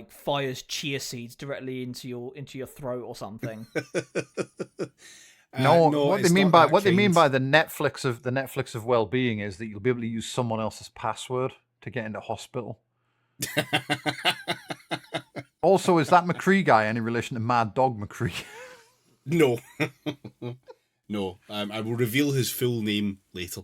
fires chia seeds directly into your throat or something? No, no, what they it's mean not by that kind. the Netflix of well-being is that you'll be able to use someone else's password to get into hospital. Also, is that McCree guy any relation to Mad Dog McCree? No. No. I will reveal his full name later.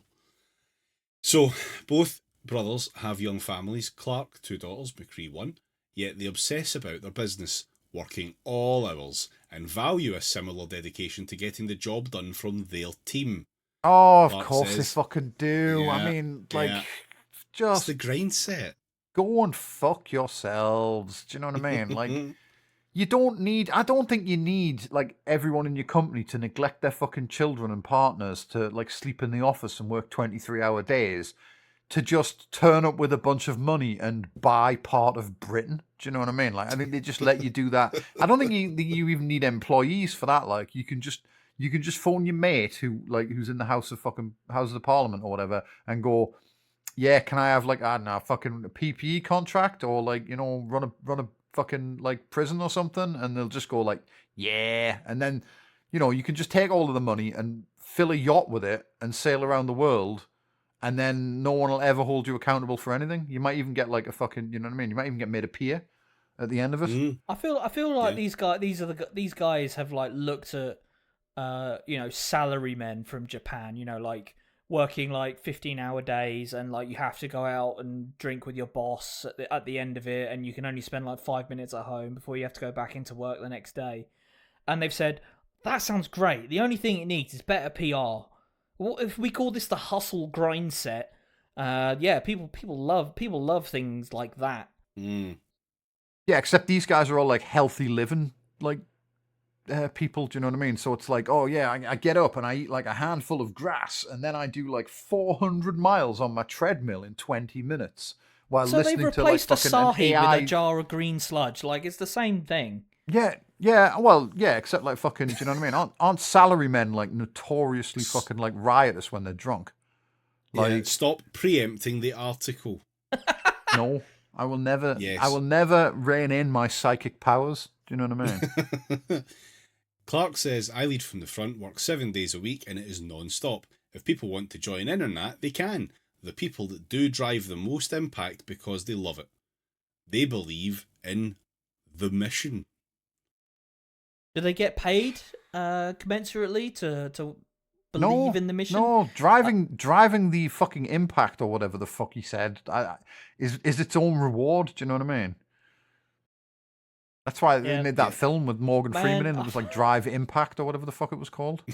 So, both brothers have young families. Clark, 2 daughters, McCree 1. Yet they obsess about their business, working all hours, and value a similar dedication to getting the job done from their team. Oh, of Clark course says, they fucking do. Yeah, I mean, like, yeah. It's just the grind set. go and fuck yourselves. Do you know what I mean? Like, I don't think you need, like, everyone in your company to neglect their fucking children and partners to, like, sleep in the office and work 23-hour days to just turn up with a bunch of money and buy part of Britain. Do you know what I mean? Like, I think they just let you do that. I don't think you even need employees for that. Like, you can just phone your mate who's in the Houses of Parliament or whatever and go, yeah, can I have, like, I don't know, fucking a PPE contract or, like, run a fucking, like, prison or something, and they'll just go like, yeah, and then you can just take all of the money and fill a yacht with it and sail around the world, and then no one will ever hold you accountable for anything. You might even get like a fucking, you know what I mean? You might even get made a peer at the end of it. I feel like Yeah. these guys have like looked at salary men from Japan, like working like 15-hour days, and like you have to go out and drink with your boss at the end of it, and you can only spend like 5 minutes at home before you have to go back into work the next day. And they've said, that sounds great. The only thing it needs is better PR. What if we call this the hustle grind set? Yeah, people love things like that. Mm. Yeah, except these guys are all like healthy living, like people. Do you know what I mean? So it's like, oh yeah, I get up and I eat like a handful of grass, and then I do like 400 miles on my treadmill in 20 minutes while So they've listening to like replaced a fucking an Sahi with a AI. jar of green sludge. Like, it's the same thing. Yeah, well, yeah, except like fucking, do you know what I mean? Aren't salarymen like notoriously fucking like riotous when they're drunk? Yeah, Like, stop preempting the article. no, I will Yes. never rein in my psychic powers. Do you know what I mean? Clark says, I lead from the front, work 7 days a week, and it is non-stop. If people want to join in on that, they can. The people that do drive the most impact because they love it. They believe in the mission. Do they get paid commensurately to believe in the mission? No, driving the fucking impact or whatever the fuck he said is its own reward. Do you know what I mean? That's why they Yeah, made Yeah. that film with Morgan Freeman man. in. It was like Drive Impact or whatever the fuck it was called.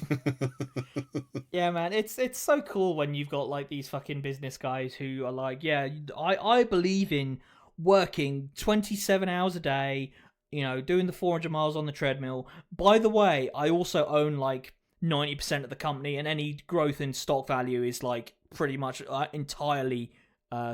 Yeah, man, it's so cool when you've got like these fucking business guys who are like, yeah, I believe in working 27 hours a day, doing the 400 miles on the treadmill. By the way, I also own like 90% of the company, and any growth in stock value is like pretty much entirely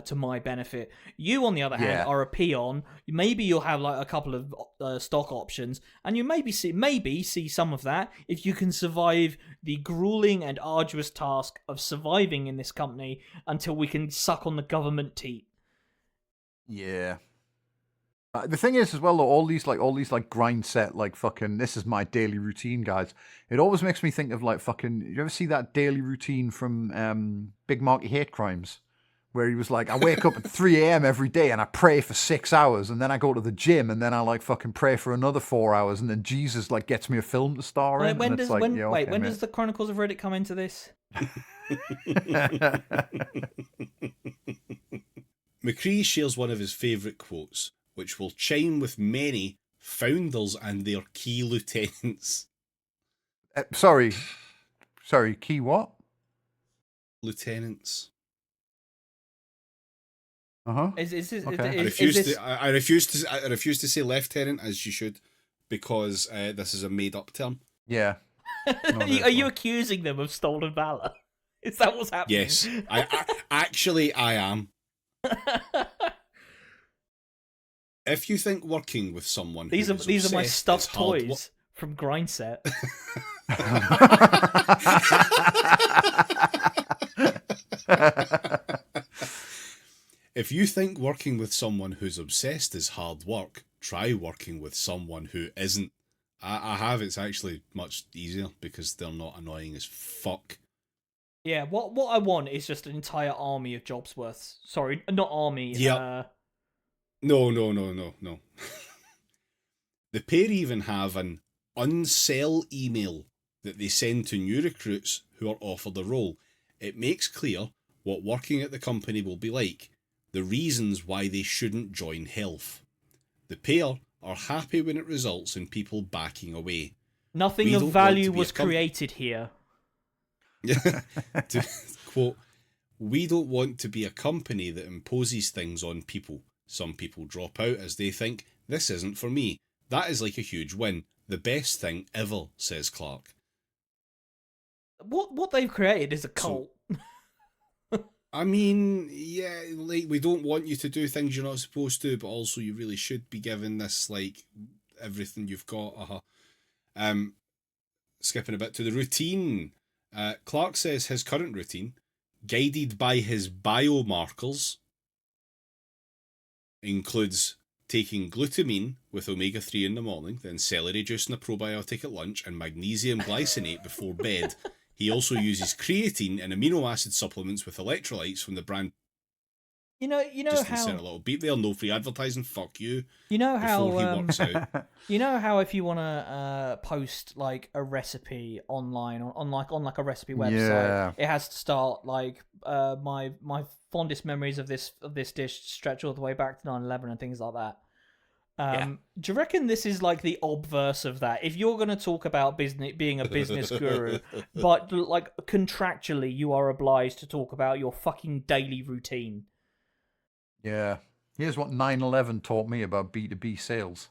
to my benefit. You, on the other hand, Yeah. are a peon. Maybe you'll have like a couple of stock options, and you maybe see some of that if you can survive the grueling and arduous task of surviving in this company until we can suck on the government teat. Yeah. The thing is, as well, though, all these grind set, like fucking, this is my daily routine, guys. It always makes me think of like fucking. You ever see that daily routine from Big Marky Hate Crimes, where he was like, I wake up at 3 a.m. every day and I pray for 6 hours, and then I go to the gym and then I like fucking pray for another 4 hours, and then Jesus like gets me a film to star in. When And it's does like, when yeah, wait okay, when mate. does the Chronicles of Riddick come into this? McCree shares one of his favourite quotes, which will chime with many founders and their key lieutenants. Sorry, key what? Lieutenants. Is this Okay. I is refuse this to. I refuse to say lieutenant, as you should, because this is a made-up term. Yeah. are you accusing them of stolen valor? Is that what's happening? Yes, I am. If you think working with someone These are my stuffed toys from Grindset. If you think working with someone who's obsessed is hard work, try working with someone who isn't. I have. It's actually much easier because they're not annoying as fuck. Yeah, what I want is just an entire army of Jobsworths. Sorry, not army. Yep. No. The pair even have an unsell email that they send to new recruits who are offered a role. It makes clear what working at the company will be like, the reasons why they shouldn't join health. The pair are happy when it results in people backing away. Nothing We of don't value want to be was a created here. To quote, we don't want to be a company that imposes things on people. Some people drop out as they think, this isn't for me. That is like a huge win. The best thing ever, says Clark. What they've created is a cult. I mean, yeah, like, we don't want you to do things you're not supposed to, but also you really should be given this, like, everything you've got. Skipping a bit to the routine. Clark says his current routine, guided by his biomarkers, includes taking glutamine with omega-3 in the morning, then celery juice and a probiotic at lunch, and magnesium glycinate before bed. He also uses creatine and amino acid supplements with electrolytes from the brand. You know Just how insert a little beat there, no free advertising, fuck you. you know how Before he works out. you know how if you want to post like a recipe online on like a recipe website, it has to start like my fondest memories of this dish stretch all the way back to 9/11 and things like that. Do you reckon this is like the obverse of that? If you're going to talk about business, being a business guru, but like contractually you are obliged to talk about your fucking daily routine. Yeah. Here's what 9/11 taught me about B2B sales.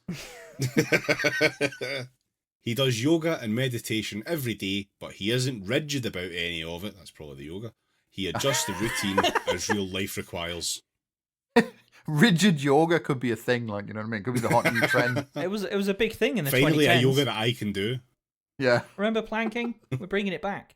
He does yoga and meditation every day, but he isn't rigid about any of it. That's probably the yoga. He adjusts the routine as real life requires. Rigid yoga could be a thing, like, you know what I mean? Could be the hot new trend. It was a big thing in the Finally, 2010s. a yoga that I can do. Yeah. Remember planking? We're bringing it back.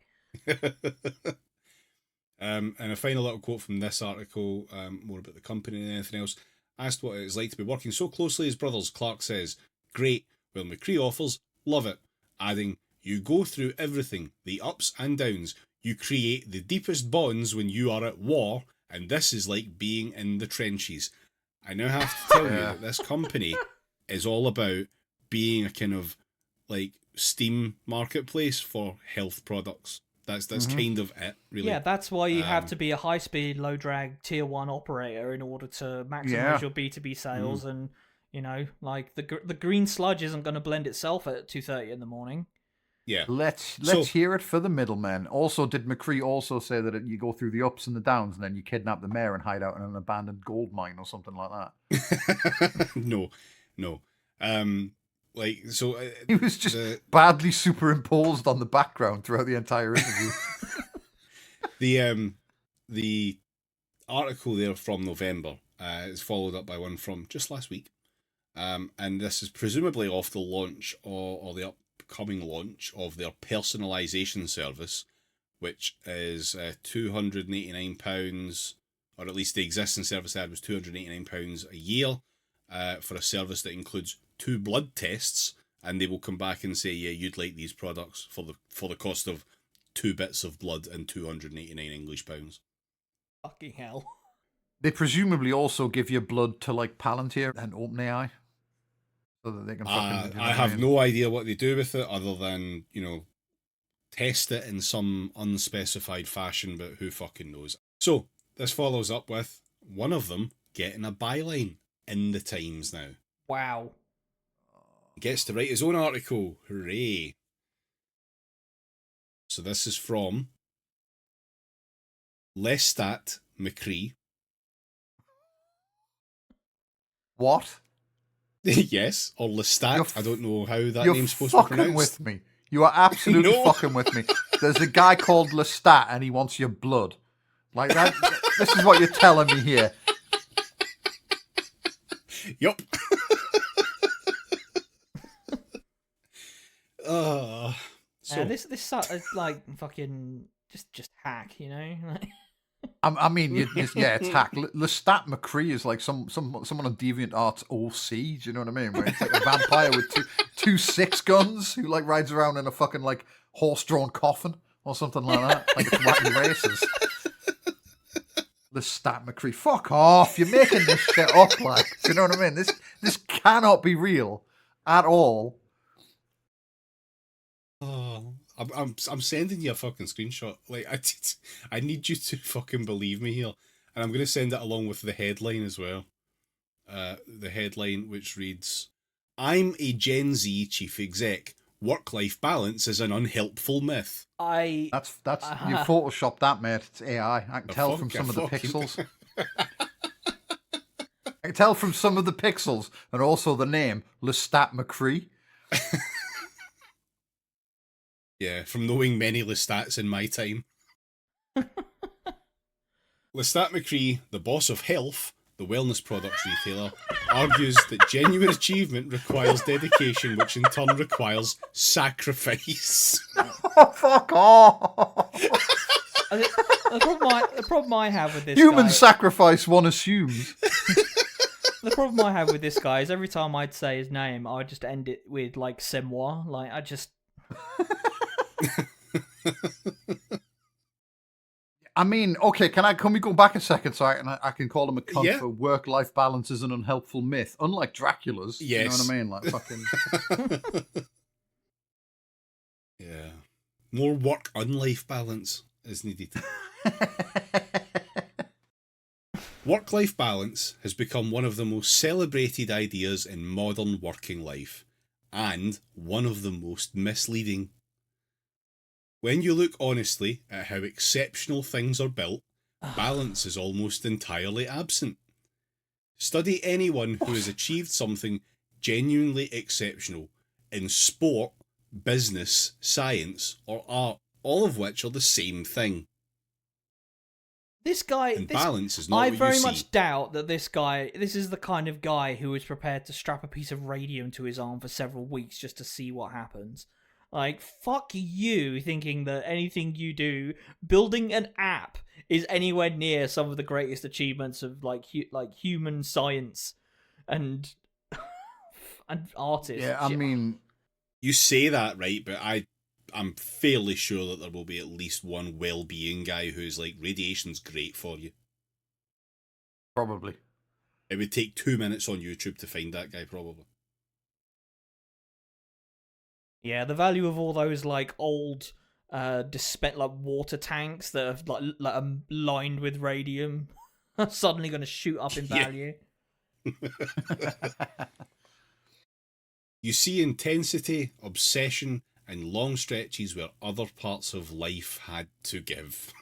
And a final little quote from this article, more about the company than anything else. Asked what it's like to be working so closely as brothers, Clark says, great, well, McCree offers, love it. Adding, you go through everything, the ups and downs. You create the deepest bonds when you are at war, and this is like being in the trenches. I now have to tell you that this company is all about being a kind of like Steam marketplace for health products. That's kind of it, really. Yeah, that's why you have to be a high-speed, low-drag Tier 1 operator in order to maximize your B2B sales. And, you know, like, the green sludge isn't going to blend itself at 2:30 in the morning. Yeah. Let's hear it for the middlemen. Also, did McCree also say that you go through the ups and the downs and then you kidnap the mayor and hide out in an abandoned gold mine or something like that? No. Like, so he was just badly superimposed on the background throughout the entire interview. The article there from November is followed up by one from just last week, and this is presumably off the launch or the upcoming launch of their personalisation service, which is £289, or at least the existing service ad was £289 a year for a service that includes 2 blood tests, and they will come back and say, yeah, you'd like these products for the cost of 2 bits of blood and £289 English. Fucking hell. They presumably also give you blood to like Palantir and OpenAI, so that they can fucking. I have no idea what they do with it other than, you know, test it in some unspecified fashion, but who fucking knows. So this follows up with one of them getting a byline in the Times now. Wow. Gets to write his own article. Hooray. So this is from Lestat McCree. What? Yes, or Lestat. I don't know how that You're name's supposed to be fucking pronounced. with me. You are absolutely No. fucking with me. There's a guy called Lestat and he wants your blood. Like that. This is what you're telling me here. Yup. So This like fucking just hack, you know. I mean, yeah, it's hack. Lestat McCree is like someone on DeviantArt's OC. Do you know what I mean? Where it's like a vampire with two 6 guns who like rides around in a fucking like horse-drawn coffin or something like that. Like it's wacky races. Lestat McCree, fuck off! You're making this shit up. Like, do you know what I mean? This cannot be real at all. Oh, I'm sending you a fucking screenshot. Like I need you to fucking believe me here, and I'm gonna send it along with the headline as well. The headline which reads, "I'm a Gen Z chief exec. Work-life balance is an unhelpful myth." That's you photoshopped that, mate. It's AI. I can tell from some of the pixels. I can tell from some of the pixels and also the name Lestat McCree. Yeah, from knowing many Lestats in my time. Lestat McCree, the boss of Health, the wellness products retailer, argues that genuine achievement requires dedication, which in turn requires sacrifice. Oh, fuck off! The problem I have with this Human guy, sacrifice, one assumes. the problem I have with this guy is every time I'd say his name, I'd just end it with like "c'est moi." Like I just. I mean, okay, can we go back a second so I can call him a cunt Yeah. for work-life balance is an unhelpful myth, unlike Dracula's. Yes. You know what I mean? Like fucking. Yeah. More work-on-life balance is needed. Work-life balance has become one of the most celebrated ideas in modern working life, and one of the most misleading. When you look honestly at how exceptional things are built, balance is almost entirely absent. Study anyone who has achieved something genuinely exceptional in sport, business, science, or art, all of which are the same thing. This guy, And balance is not I what very you see. much doubt that this is the kind of guy who is prepared to strap a piece of radium to his arm for several weeks just to see what happens. Like, fuck you thinking that anything you do, building an app, is anywhere near some of the greatest achievements of like human science and and artists. Yeah, and I shit. mean, You say that, right, but I'm fairly sure that there will be at least one well-being guy who's like, radiation's great for you. probably. It would take 2 minutes on YouTube to find that guy, probably. Yeah, the value of all those like old like water tanks that are like lined with radium are suddenly going to shoot up in Yeah. value. You see intensity, obsession, and long stretches where other parts of life had to give.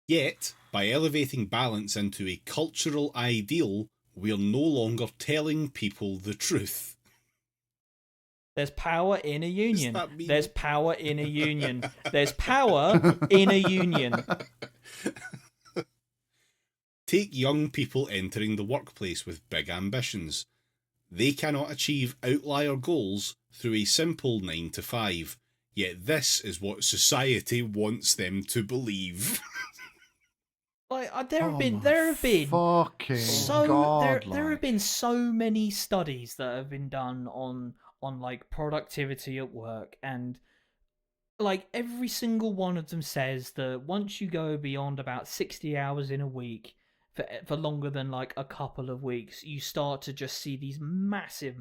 Yet, by elevating balance into a cultural ideal, we're no longer telling people the truth. There's power in a union. that mean- There's power in a union. There's power in a union. Take young people entering the workplace with big ambitions. They cannot achieve outlier goals through a simple 9 to 5, yet this is what society wants them to believe. Like there have been fucking so God, there have been so many studies that have been done on like productivity at work, and like every single one of them says that once you go beyond about 60 hours in a week for longer than like a couple of weeks, you start to just see these massive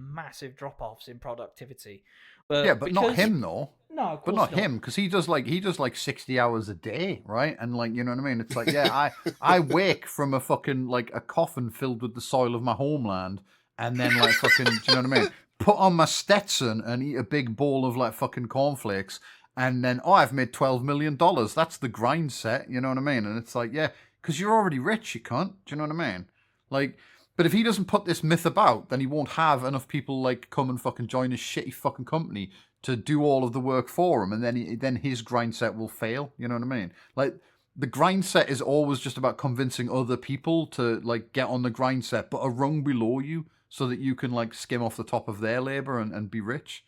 drop-offs in productivity. yeah, but not him though. No, of course But not him, because he does like 60 hours a day, right? And like, you know what I mean? It's like, yeah, I wake from a fucking like a coffin filled with the soil of my homeland, and then like fucking, do you know what I mean? Put on my Stetson and eat a big bowl of like fucking cornflakes, and then I've made $12 million. That's the grind set, you know what I mean? And it's like, yeah, because you're already rich, you cunt. Do you know what I mean? Like, but if he doesn't put this myth about, then he won't have enough people like come and fucking join his shitty fucking company to do all of the work for him, and then his grind set will fail. You know what I mean? Like, the grind set is always just about convincing other people to like get on the grind set, but a rung below you so that you can like skim off the top of their labor and be rich.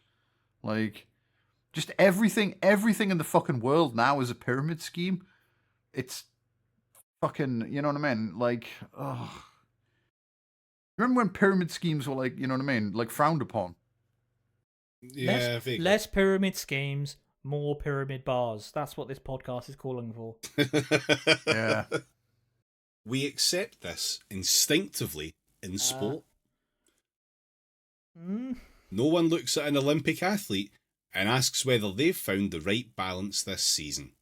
Like, just everything in the fucking world now is a pyramid scheme. It's fucking, you know what I mean? Like, ugh. Remember when pyramid schemes were like, you know what I mean? Like frowned upon. Yeah, less pyramid schemes, more pyramid bars. That's what this podcast is calling for. Yeah. We accept this instinctively in sport. No one looks at an Olympic athlete and asks whether they've found the right balance this season.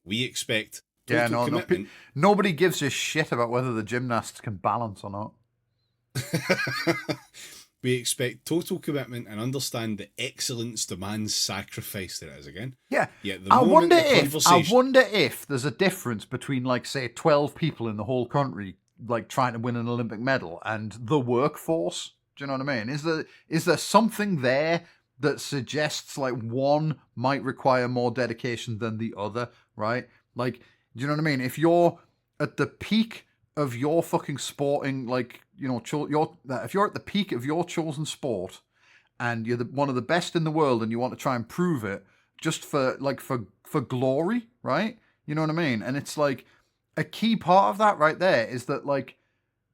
We expect total commitment. Nobody gives a shit about whether the gymnasts can balance or not. We expect total commitment and understand that excellence demands sacrifice. There it is again. Yeah. I wonder if there's a difference between, like, say, 12 people in the whole country, like, trying to win an Olympic medal and the workforce. Do you know what I mean? Is there something there that suggests, like, one might require more dedication than the other, right? Like, do you know what I mean? If you're at the peak of your fucking sporting, like, you know, if you're at the peak of your chosen sport and you're one of the best in the world and you want to try and prove it just for glory, right? You know what I mean? And it's like a key part of that right there is that, like,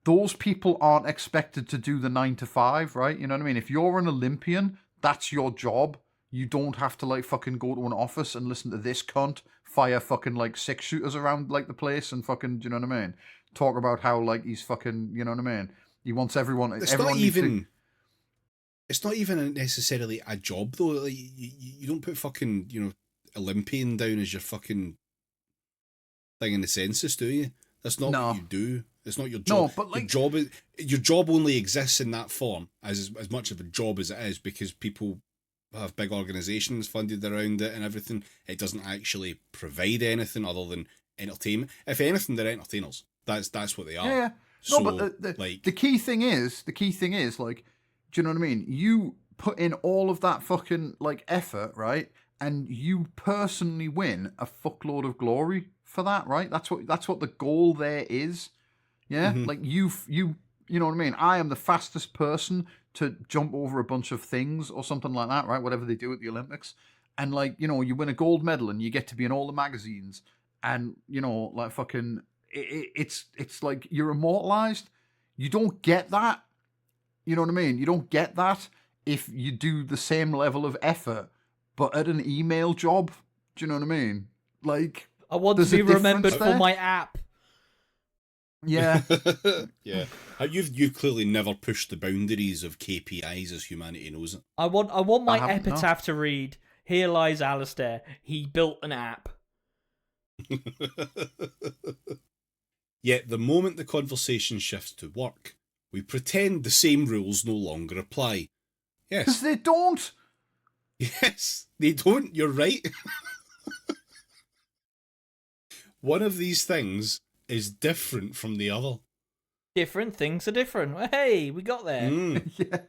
those people aren't expected to do the 9 to 5, right? You know what I mean? If you're an Olympian, that's your job. You don't have to, like, fucking go to an office and listen to this cunt fire fucking, like, 6 shooters around, like, the place and fucking, do you know what I mean? Talk about how, like, he's fucking, you know what I mean? He wants everyone. It's not even necessarily a job though. Like, you don't put fucking, you know, Olympian down as your fucking thing in the census, do you? That's not what you do. It's not your job. No, but like, your job only exists in that form as much of a job as it is because people have big organisations funded around it and everything. It doesn't actually provide anything other than entertainment. If anything, they're entertainers. That's what they are. Yeah. No, so, but the key thing is, like, do you know what I mean? You put in all of that fucking, like, effort, right? And you personally win a fuckload of glory for that, right? That's what the goal there is. Yeah? Mm-hmm. Like, you know what I mean? I am the fastest person to jump over a bunch of things or something like that, right? Whatever they do at the Olympics. And, like, you know, you win a gold medal and you get to be in all the magazines and, you know, like, fucking... It's like you're immortalized. You don't get that. You know what I mean? You don't get that if you do the same level of effort, but at an email job. Do you know what I mean? Like, I want to be remembered for my app. Yeah. Yeah. You've clearly never pushed the boundaries of KPIs as humanity knows it. I want my epitaph to read, "Here lies Alistair. He built an app." Yet the moment the conversation shifts to work, we pretend the same rules no longer apply. Yes. Because they don't. Yes, they don't. You're right. One of these things is different from the other. Different things are different. Hey, we got there. Yeah.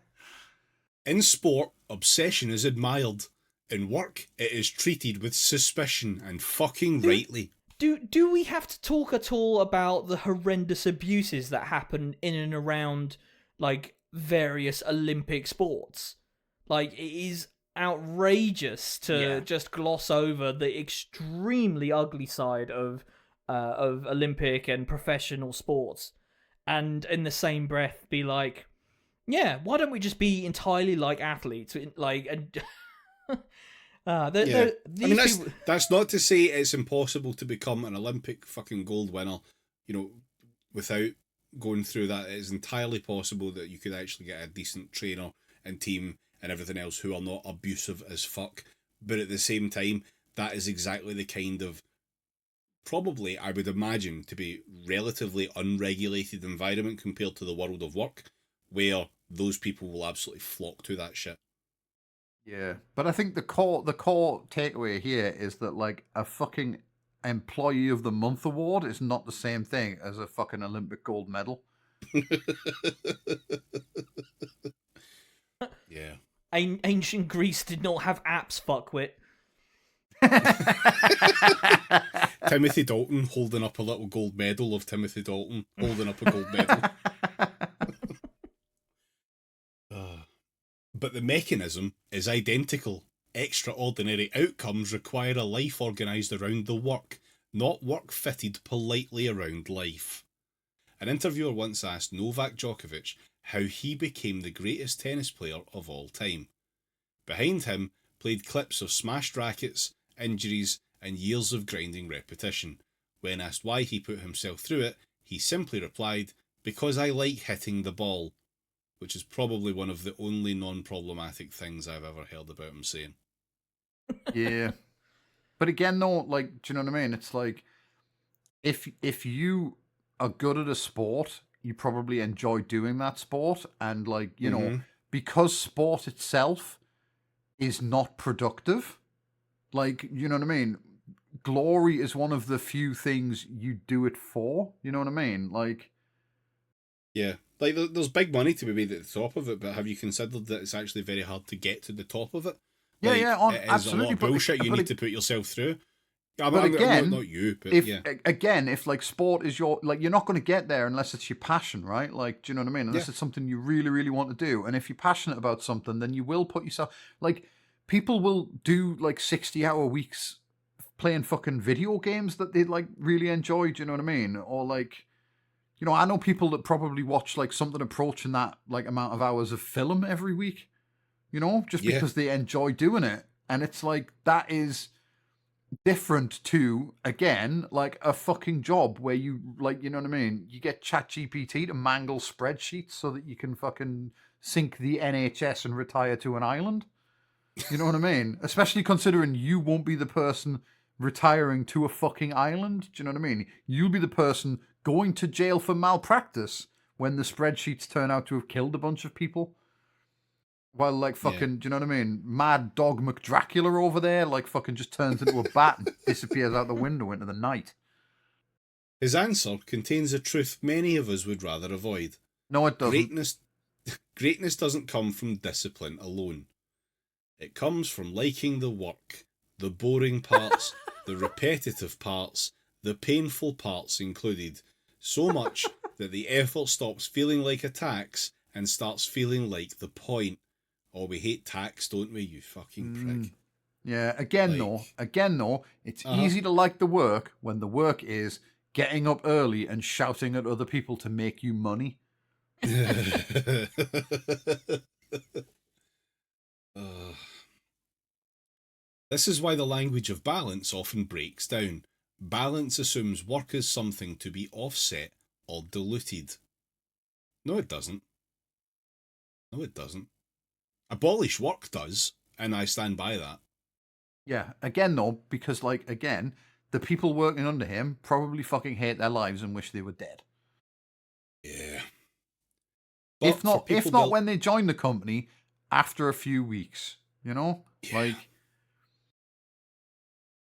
In sport, obsession is admired. In work, it is treated with suspicion and fucking rightly. Do we have to talk at all about the horrendous abuses that happen in and around, like, various Olympic sports? Like, it is outrageous to just gloss over the extremely ugly side of Olympic and professional sports, and in the same breath be like, yeah, why don't we just be entirely like athletes? Like, and I mean, that's not to say it's impossible to become an Olympic fucking gold winner, you know, without going through that. It is entirely possible that you could actually get a decent trainer and team and everything else who are not abusive as fuck. But at the same time, that is exactly the kind of, probably, I would imagine, to be relatively unregulated environment compared to the world of work, where those people will absolutely flock to that shit. Yeah, but I think the core takeaway here is that, like, a fucking Employee of the Month award is not the same thing as a fucking Olympic gold medal. Yeah. Ancient Greece did not have apps, fuckwit. Timothy Dalton holding up a little gold medal of Timothy Dalton holding up a gold medal. but the mechanism is identical. Extraordinary outcomes require a life organised around the work, not work fitted politely around life. An interviewer once asked Novak Djokovic how he became the greatest tennis player of all time. Behind him played clips of smashed rackets, injuries, and years of grinding repetition. When asked why he put himself through it, he simply replied, "Because I like hitting the ball," which is probably one of the only non-problematic things I've ever heard about him saying. Yeah. But again, though, like, do you know what I mean? It's like, if you are good at a sport, you probably enjoy doing that sport. And, like, you know, because sport itself is not productive, like, you know what I mean? Glory is one of the few things you do it for. You know what I mean? Like, Yeah, like there's big money to be made at the top of it, but have you considered that it's actually very hard to get to the top of it? yeah, Like, yeah, on it is absolutely. a lot of bullshit you but need to put yourself through. But again, not you, but if yeah. again, if like sport is your, like, you're not going to get there unless it's your passion, right? Like, do you know what I mean? Unless Yeah. it's something you really, really want to do. And if you're passionate about something, then you will put yourself, like, people will do like 60-hour weeks playing fucking video games that they like really enjoy. Do you know what I mean? Or like, you know, I know people that probably watch like something approaching that like amount of hours of film every week. You know, just Yeah. because they enjoy doing it, and it's like that is different to, again, like a fucking job where you, like, you know what I mean, you get ChatGPT to mangle spreadsheets so that you can fucking sink the NHS and retire to an island. You know what I mean? Especially considering you won't be the person retiring to a fucking island. Do you know what I mean? You'll be the person going to jail for malpractice when the spreadsheets turn out to have killed a bunch of people. While, like, fucking, do you know what I mean? Mad Dog McDracula over there, like, fucking just turns into a bat and disappears out the window into the night. His answer contains a truth many of us would rather avoid. No, it doesn't. Greatness doesn't come from discipline alone. It comes from liking the work, the boring parts, the repetitive parts, the painful parts included, so much that the effort stops feeling like a tax and starts feeling like the point. Oh, we hate tax, don't we, you fucking prick? Yeah, again, though, it's easy to like the work when the work is getting up early and shouting at other people to make you money. This is why the language of balance often breaks down. Balance assumes work is something to be offset or diluted. No, it doesn't. No, it doesn't. Abolish work does, and I stand by that. Yeah, again, though, because, like, again, the people working under him probably fucking hate their lives and wish they were dead. Yeah. If not when they join the company after a few weeks, you know? Yeah. Like,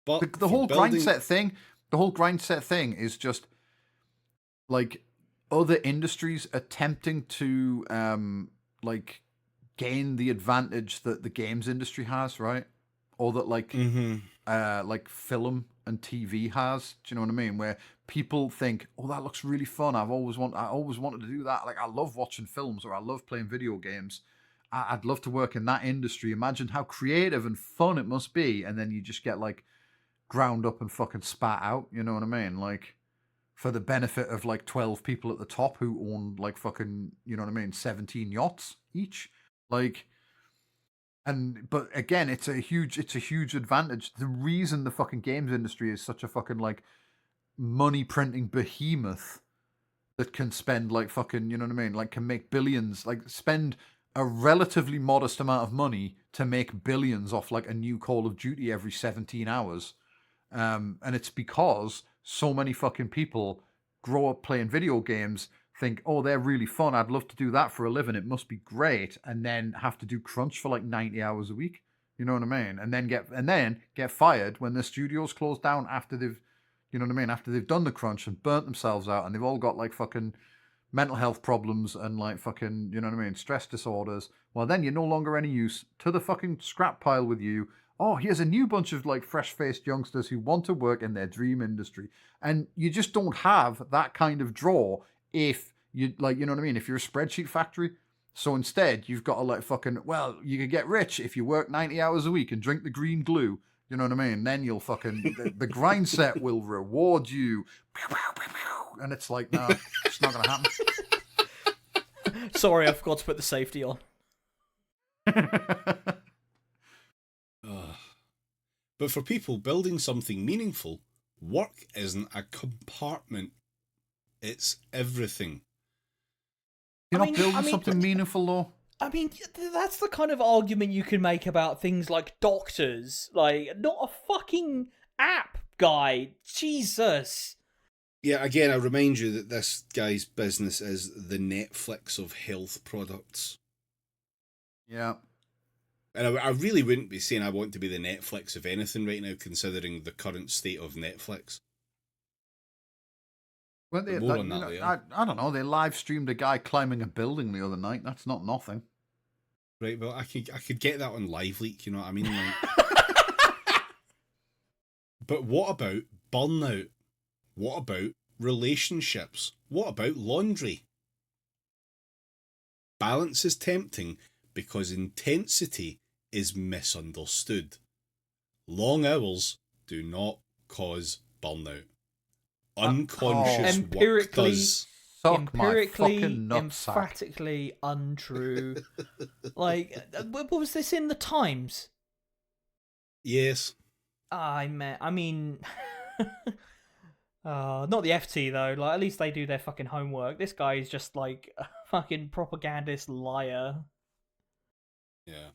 but the whole grind set thing is just, like, other industries attempting to, like, gain the advantage that the games industry has, right? Or that, like, like film and TV has. Do you know what I mean? Where people think, "Oh, that looks really fun. I always wanted to do that. Like, I love watching films or I love playing video games. I'd love to work in that industry. Imagine how creative and fun it must be." And then you just get like ground up and fucking spat out. You know what I mean? Like, for the benefit of like 12 people at the top who own like fucking, you know what I mean, 17 yachts each. Like, but again, it's a huge advantage. The reason the fucking games industry is such a fucking like money printing behemoth that can spend like fucking, you know what I mean, like can make billions, like spend a relatively modest amount of money to make billions off like a new Call of Duty every 17 hours. And it's because so many fucking people grow up playing video games, think, "Oh, they're really fun. I'd love to do that for a living. It must be great," and then have to do crunch for like 90 hours a week. You know what I mean? And then get fired when the studios close down after they've, you know what I mean, after they've done the crunch and burnt themselves out, and they've all got like fucking mental health problems and like fucking, you know what I mean, stress disorders. Well, then you're no longer any use to the fucking scrap pile with you. Oh, here's a new bunch of like fresh-faced youngsters who want to work in their dream industry. And you just don't have that kind of draw if you, like, you know what I mean, if you're a spreadsheet factory. So instead, you've got to like fucking, well, you can get rich if you work 90 hours a week and drink the green glue. You know what I mean? Then you'll fucking, the grind set will reward you. And it's like, no, it's not going to happen. Sorry, I forgot to put the safety on. But for people building something meaningful, work isn't a compartment. It's everything. You're not building something meaningful, though. I mean, that's the kind of argument you can make about things like doctors. Like, not a fucking app guy. Jesus. Yeah, again, I remind you that this guy's business is the Netflix of health products. Yeah. And I really wouldn't be saying I want to be the Netflix of anything right now, considering the current state of Netflix. Well, they, more like, on that you know, later. I don't know. They live streamed a guy climbing a building the other night. That's not nothing. Right, well, I could get that on Live Leak, you know what I mean? Like... But what about burnout? What about relationships? What about laundry? Balance is tempting because intensity is misunderstood. Long hours do not cause burnout. Unconscious work does. Empirically, emphatically untrue. Like, what was this in the Times? Yes. I mean, not the FT though. Like, at least they do their fucking homework. This guy is just like a fucking propagandist liar. Yeah.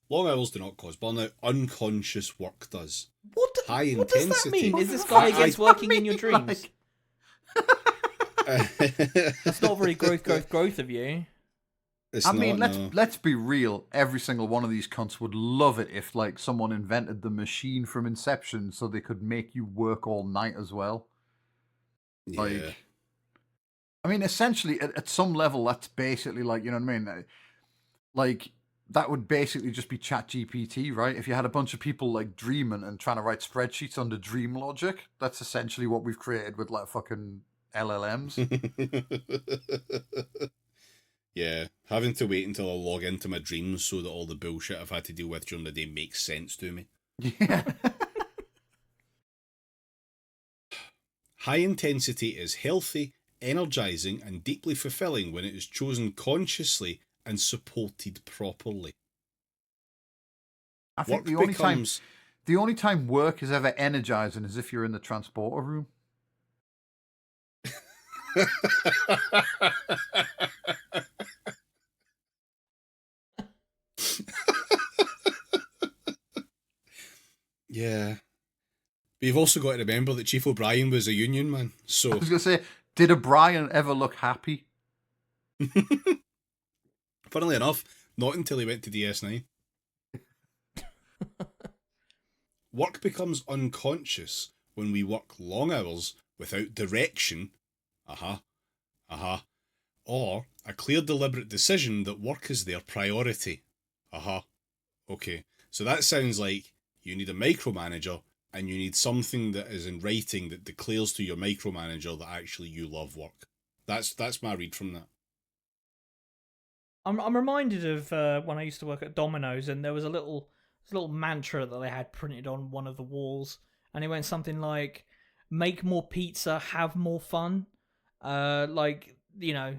Long hours do not cause burnout. Unconscious work does. What intensity. Does that mean? Is this guy against working in your dreams? That's not very growth of you. Let's be real. Every single one of these cunts would love it if, like, someone invented the machine from Inception so they could make you work all night as well. Yeah. Like, I mean, essentially, at some level, that's basically like, you know what I mean? Like, that would basically just be ChatGPT, right? If you had a bunch of people like dreaming and trying to write spreadsheets under dream logic, that's essentially what we've created with like fucking LLMs. Yeah, having to wait until I log into my dreams so that all the bullshit I've had to deal with during the day makes sense to me. Yeah. High intensity is healthy, energizing, and deeply fulfilling when it is chosen consciously and supported properly. I think the only time work is ever energizing is if you're in the transporter room. Yeah. But you've also got to remember that Chief O'Brien was a union man, so... I was going to say, did O'Brien ever look happy? Funnily enough, not until he went to DS9. Work becomes unconscious when we work long hours without direction, or a clear deliberate decision that work is their priority. Okay, so that sounds like you need a micromanager and you need something that is in writing that declares to your micromanager that actually you love work. That's my read from that. I'm reminded of when I used to work at Domino's, and there was a little mantra that they had printed on one of the walls, and it went something like, "Make more pizza, have more fun." Like, you know,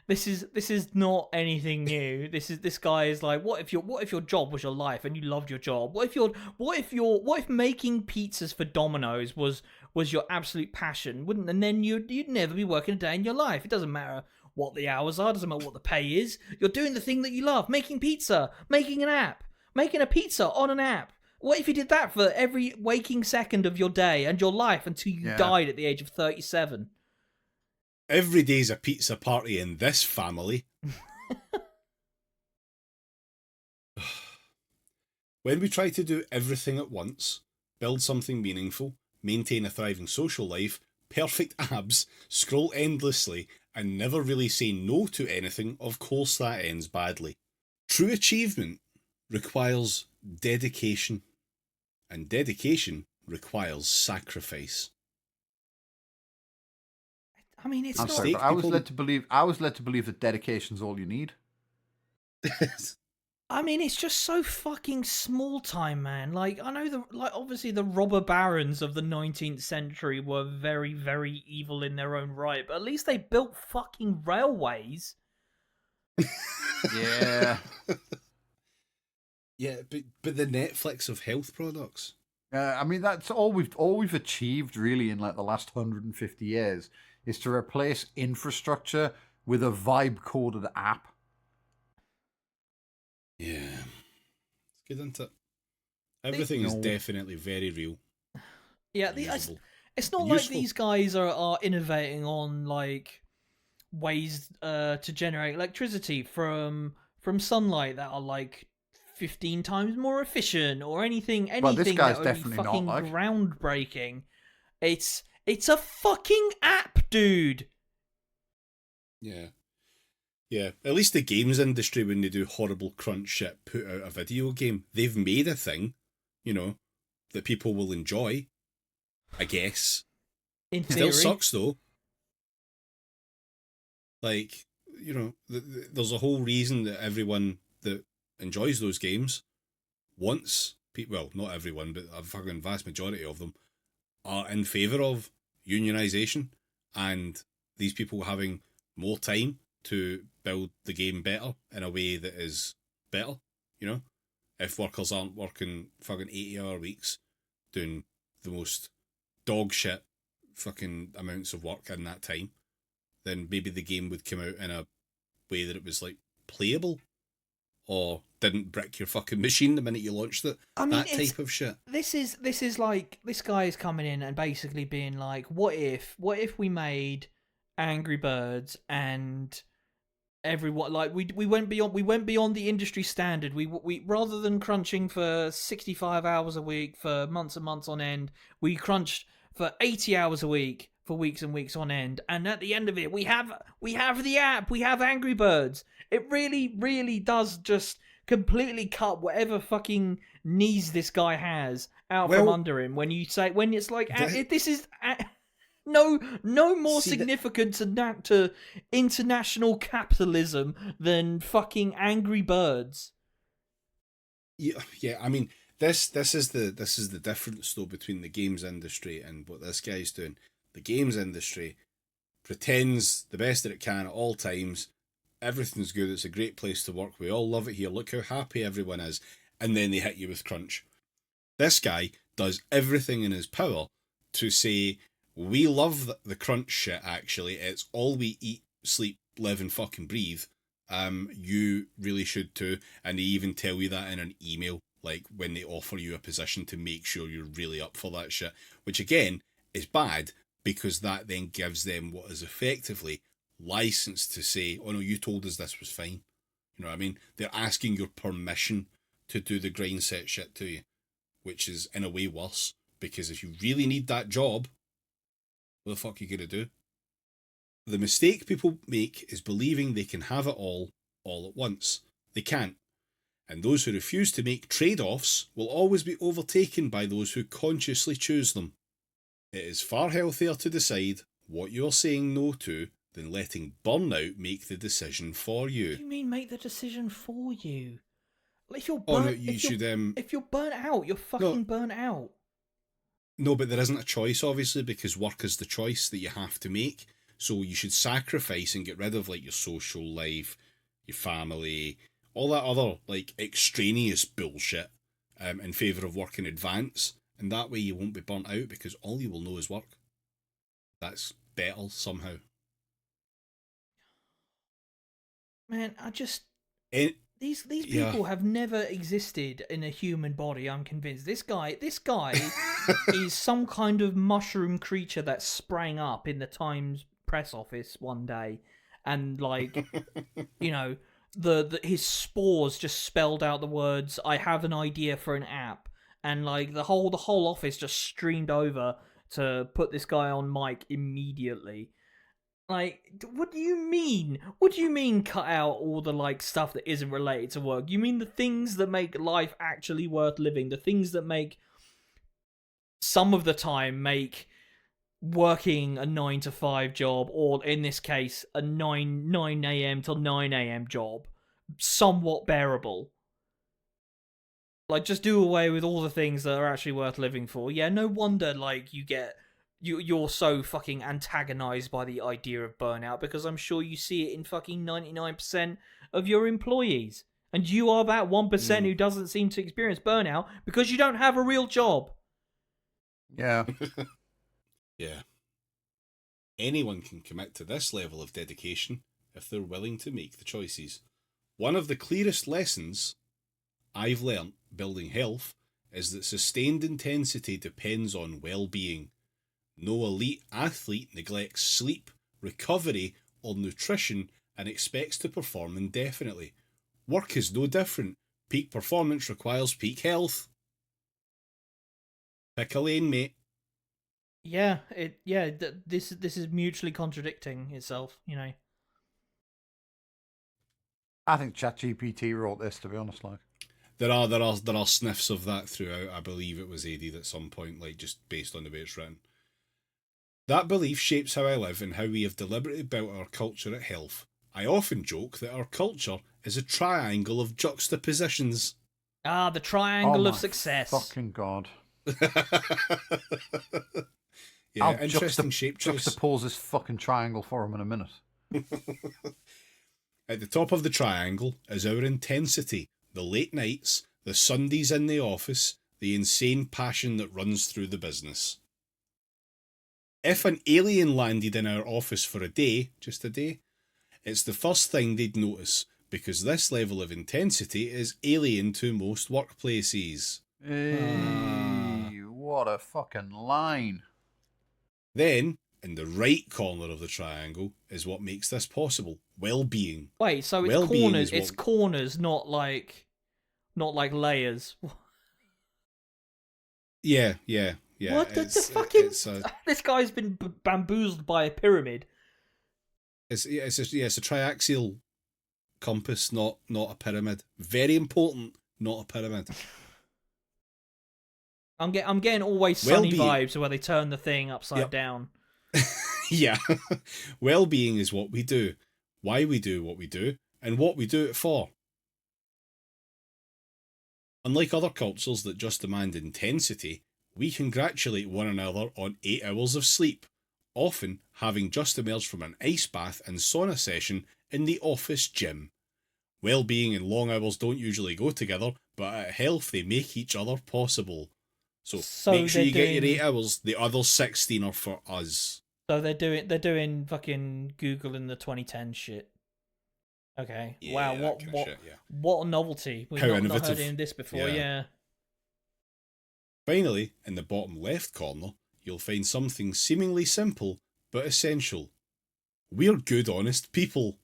this is not anything new. This guy is like, what if your job was your life and you loved your job? What if making pizzas for Domino's was your absolute passion? And then you'd never be working a day in your life. It doesn't matter what the hours are, doesn't matter what the pay is. You're doing the thing that you love, making pizza, making an app, making a pizza on an app. What if you did that for every waking second of your day and your life until you died at the age of 37? Every day's a pizza party in this family. When we try to do everything at once, build something meaningful, maintain a thriving social life, perfect abs, scroll endlessly, and never really say no to anything, of course that ends badly. True achievement requires dedication, and dedication requires sacrifice. I mean, it's I'm not. sorry, but Mistakes I was led to believe that dedication's all you need. I mean, it's just so fucking small time, man. Like, I know obviously the robber barons of the 19th century were very, very evil in their own right, but at least they built fucking railways. Yeah. Yeah, but the Netflix of health products. I mean, that's all we've achieved really in like the last 150 years is to replace infrastructure with a vibe coded app. Yeah, it's good, isn't it? Everything is definitely very real. Yeah, Usable. it's not And like useful. these guys are innovating on like ways to generate electricity from sunlight that are like 15 times more efficient or anything Well, this that guy's would be definitely not fucking like. groundbreaking. It's a fucking app, dude. Yeah. Yeah. At least the games industry, when they do horrible crunch shit, put out a video game. They've made a thing, that people will enjoy. I guess. In Still theory. sucks though. Like, there's a whole reason that everyone that enjoys those games wants, well, not everyone, but a fucking vast majority of them are in favour of unionisation and these people having more time to build the game better in a way that is better, If workers aren't working fucking 80-hour weeks doing the most dog shit fucking amounts of work in that time, then maybe the game would come out in a way that it was like playable or didn't brick your fucking machine the minute you launched it. I mean, that type of shit. This is like this guy is coming in and basically being like, what if we made Angry Birds and everyone like we went beyond the industry standard. We rather than crunching for 65 hours a week for months and months on end, we crunched for 80 hours a week for weeks and weeks on end, and at the end of it we have the app, we have Angry Birds. It really does just completely cut whatever fucking knees this guy has out from under him when it's like this is no more significant to international capitalism than fucking Angry Birds. Yeah. I mean, this is the difference though between the games industry and what this guy's doing. The games industry pretends the best that it can at all times. Everything's good. It's a great place to work. We all love it here. Look how happy everyone is. And then they hit you with crunch. This guy does everything in his power to say, we love the crunch shit, actually. It's all we eat, sleep, live, and fucking breathe. You really should too. And they even tell you that in an email, like when they offer you a position to make sure you're really up for that shit. Which again is bad, because that then gives them what is effectively license to say, oh no, you told us this was fine. You know what I mean? They're asking your permission to do the grind set shit to you, which is in a way worse, because if you really need that job, what the fuck are you going to do? The mistake people make is believing they can have it all at once. They can't. And those who refuse to make trade-offs will always be overtaken by those who consciously choose them. It is far healthier to decide what you're saying no to than letting burnout make the decision for you. What do you mean make the decision for you? Like, if you're if you're burnt out, you're fucking burnt out. No, but there isn't a choice, obviously, because work is the choice that you have to make. So you should sacrifice and get rid of like your social life, your family, all that other like extraneous bullshit, in favour of work in advance. And that way you won't be burnt out, because all you will know is work. That's better somehow. Man, these people have never existed in a human body. I'm convinced. This guy is some kind of mushroom creature that sprang up in the Times press office one day, and like, his spores just spelled out the words, "I have an idea for an app," and like the whole office just streamed over to put this guy on mic immediately. Like, what do you mean? What do you mean cut out all the, like, stuff that isn't related to work? You mean the things that make life actually worth living? The things that make, some of the time, make working a 9 to 5 job, or in this case, a 9 a.m. till 9 a.m. job, somewhat bearable. Like, just do away with all the things that are actually worth living for. Yeah, no wonder, like, you're so fucking antagonized by the idea of burnout, because I'm sure you see it in fucking 99% of your employees. And you are that 1% who doesn't seem to experience burnout because you don't have a real job. Yeah. Yeah. Anyone can commit to this level of dedication if they're willing to make the choices. One of the clearest lessons I've learnt building health is that sustained intensity depends on well-being. No elite athlete neglects sleep, recovery, or nutrition and expects to perform indefinitely. Work is no different. Peak performance requires peak health. Pick a lane, mate. Yeah, this is mutually contradicting itself, you know. I think ChatGPT wrote this, to be honest. Like, There are sniffs of that throughout. I believe it was aided at some point, like just based on the way it's written. That belief shapes how I live and how we have deliberately built our culture at Health. I often joke that our culture is a triangle of juxtapositions. Ah, the oh triangle my of success. fucking god! Yeah, I'll interesting shape choice. juxtapose this fucking triangle for him in a minute. At the top of the triangle is our intensity, the late nights, the Sundays in the office, the insane passion that runs through the business. If an alien landed in our office for a day, just a day, it's the first thing they'd notice, because this level of intensity is alien to most workplaces. Hey, what a fucking line! Then, in the right corner of the triangle is what makes this possible: well-being. Wait, so it's Well-being corners. is what- It's corners, not like layers. Yeah. What the It's, fucking? it's a This guy's been bamboozled by a pyramid. it's a triaxial compass, not a pyramid. Very important, not a pyramid. I'm getting Always Sunny Well-being. vibes where they turn the thing upside Yep. down. Yeah. Well-being is what we do, why we do what we do, and what we do it for. Unlike other cultures that just demand intensity, we congratulate one another on 8 hours of sleep, often having just emerged from an ice bath and sauna session in the office gym. Well-being and long hours don't usually go together, but at Health they make each other possible. So make sure they're you get your doing- 8 hours, the other 16 are for us. So they're doing fucking Google in the 2010 shit. Okay. Yeah, Wow. that kind of shit, yeah. What a novelty. We've How not innovative. heard any of this before. Yeah. Yeah. Finally, in the bottom left corner, you'll find something seemingly simple but essential. We're good, honest people.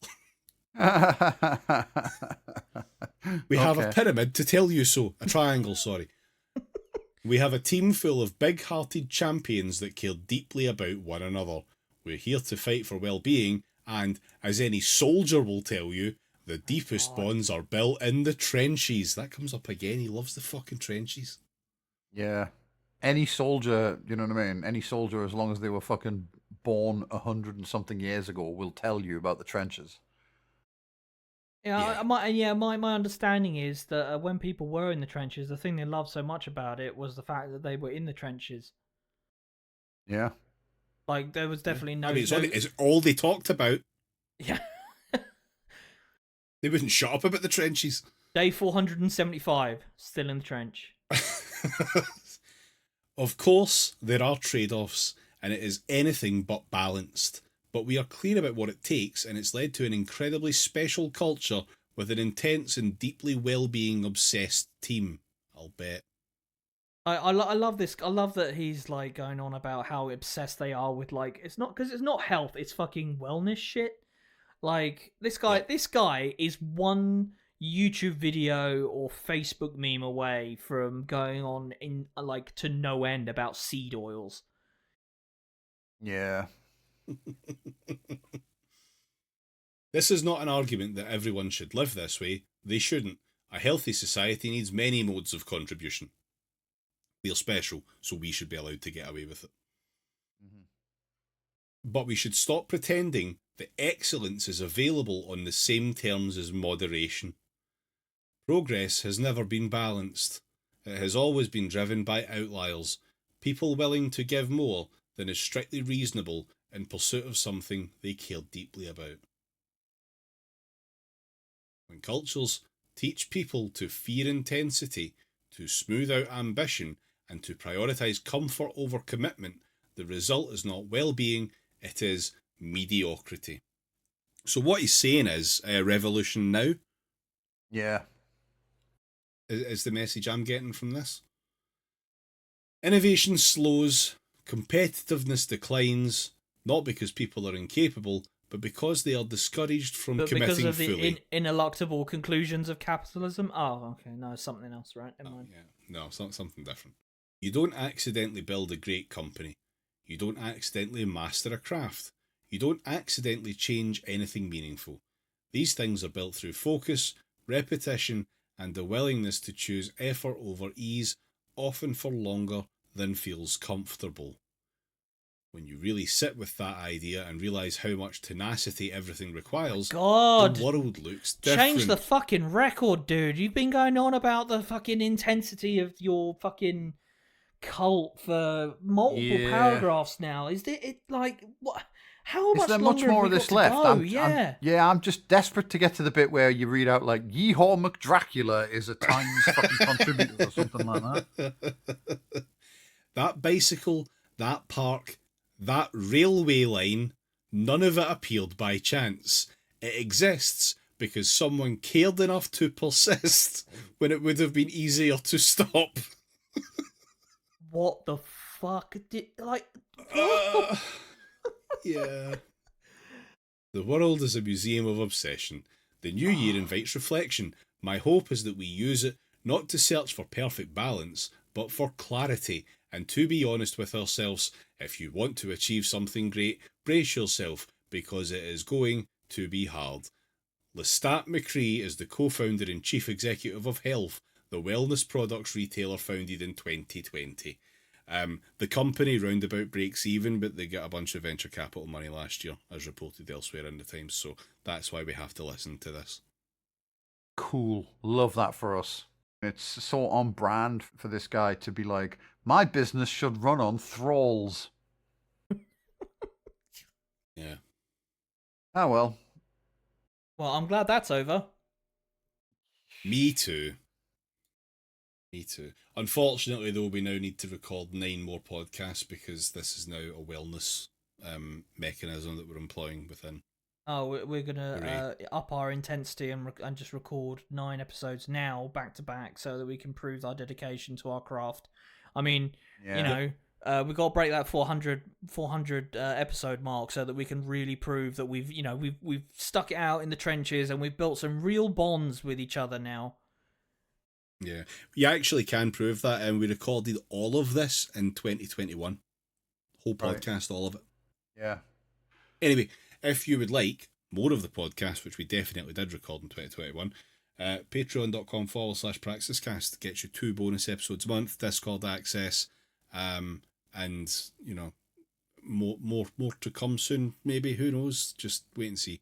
We have a pyramid to tell you so. A triangle, sorry. We have a team full of big-hearted champions that care deeply about one another. We're here to fight for well-being, and, as any soldier will tell you, the deepest bonds are built in the trenches. That comes up again. He loves the fucking trenches. Yeah. Any soldier, you know what I mean? Any soldier, as long as they were fucking born 100 and something years ago, will tell you about the trenches. Yeah, my understanding is that when people were in the trenches, the thing they loved so much about it was the fact that they were in the trenches. Yeah. Like, there was definitely no... I mean, it's all they talked about. Yeah. They wouldn't shut up about the trenches. Day 475, still in the trench. Of course, there are trade-offs, and it is anything but balanced. But we are clear about what it takes, and it's led to an incredibly special culture with an intense and deeply well-being obsessed team. I'll bet. I love this. I love that he's like going on about how obsessed they are with, like, it's not health, it's fucking wellness shit. Like, this guy is one YouTube video or Facebook meme away from going on in like to no end about seed oils. Yeah. This is not an argument that everyone should live this way. They shouldn't. A healthy society needs many modes of contribution. We're special, so we should be allowed to get away with it. Mm-hmm. But we should stop pretending that excellence is available on the same terms as moderation. Progress has never been balanced. It has always been driven by outliers, people willing to give more than is strictly reasonable in pursuit of something they care deeply about. When cultures teach people to fear intensity, to smooth out ambition, and to prioritise comfort over commitment, the result is not well-being, it is mediocrity. So what he's saying is, revolution now Yeah. is the message I'm getting from this. Innovation slows, competitiveness declines, not because people are incapable, but because they are discouraged from But committing because of the fully. ineluctable conclusions of capitalism. Oh, okay, no, something else, right? Never mind. Yeah, no, it's not something different. You don't accidentally build a great company. You don't accidentally master a craft. You don't accidentally change anything meaningful. These things are built through focus, repetition, and the willingness to choose effort over ease, often for longer than feels comfortable. When you really sit with that idea and realise how much tenacity everything requires, God, the world looks different. change the fucking record, dude. You've been going on about the fucking intensity of your fucking cult for multiple paragraphs now. Is it like what? How Is much there longer much more have of we this got to left? go? I'm just desperate to get to the bit where you read out like Yeehaw McDracula is a Times fucking contributor or something like that. That bicycle, that park, that railway line, none of it appeared by chance. It exists because someone cared enough to persist when it would have been easier to stop. What the fuck did Yeah. The world is a museum of obsession. The new year invites reflection. My hope is that we use it not to search for perfect balance, but for clarity, and to be honest with ourselves. If you want to achieve something great, brace yourself, because it is going to be hard. Lestat McCree is the co-founder and chief executive of Health, the wellness products retailer founded in 2020. The company roundabout breaks even, but they got a bunch of venture capital money last year, as reported elsewhere in the Times, so that's why we have to listen to this. Cool. Love that for us. It's so on brand for this guy to be like, my business should run on thralls. Yeah. Oh well. Well, I'm glad that's over. Me too. Me too. Unfortunately, though, we now need to record 9 more podcasts because this is now a wellness mechanism that we're employing within. Oh, we're gonna up our intensity and just record 9 episodes now back to back so that we can prove our dedication to our craft. I mean, you know, we got to break that 400 episode mark so that we can really prove that we've stuck it out in the trenches and we've built some real bonds with each other now. Yeah, you actually can prove that, and we recorded all of this in 2021. Whole podcast, all of it. Yeah. Anyway, if you would like more of the podcast, which we definitely did record in 2021, patreon.com/praxiscast gets you 2 bonus episodes a month, Discord access, and more to come soon. Maybe, who knows? Just wait and see.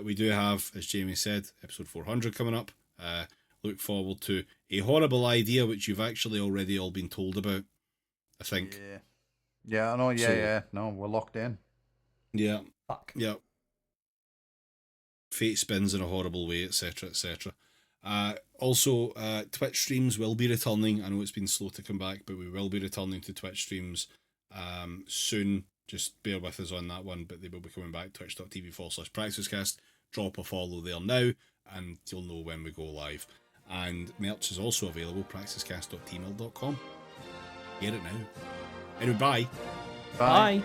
We do have, as Jamie said, episode 400 coming up. Look forward to a horrible idea which you've actually already all been told about, I think. Yeah, I know. Yeah. No, we're locked in. Yeah. Fuck. Yeah. Fate spins in a horrible way, etc., etc. Also, Twitch streams will be returning. I know it's been slow to come back, but we will be returning to Twitch streams soon. Just bear with us on that one, but they will be coming back. Twitch.tv/praxiscast. Drop a follow there now, and you'll know when we go live. And merch is also available, praxiscast.tmail.com. Get it now. Anyway, bye. Bye.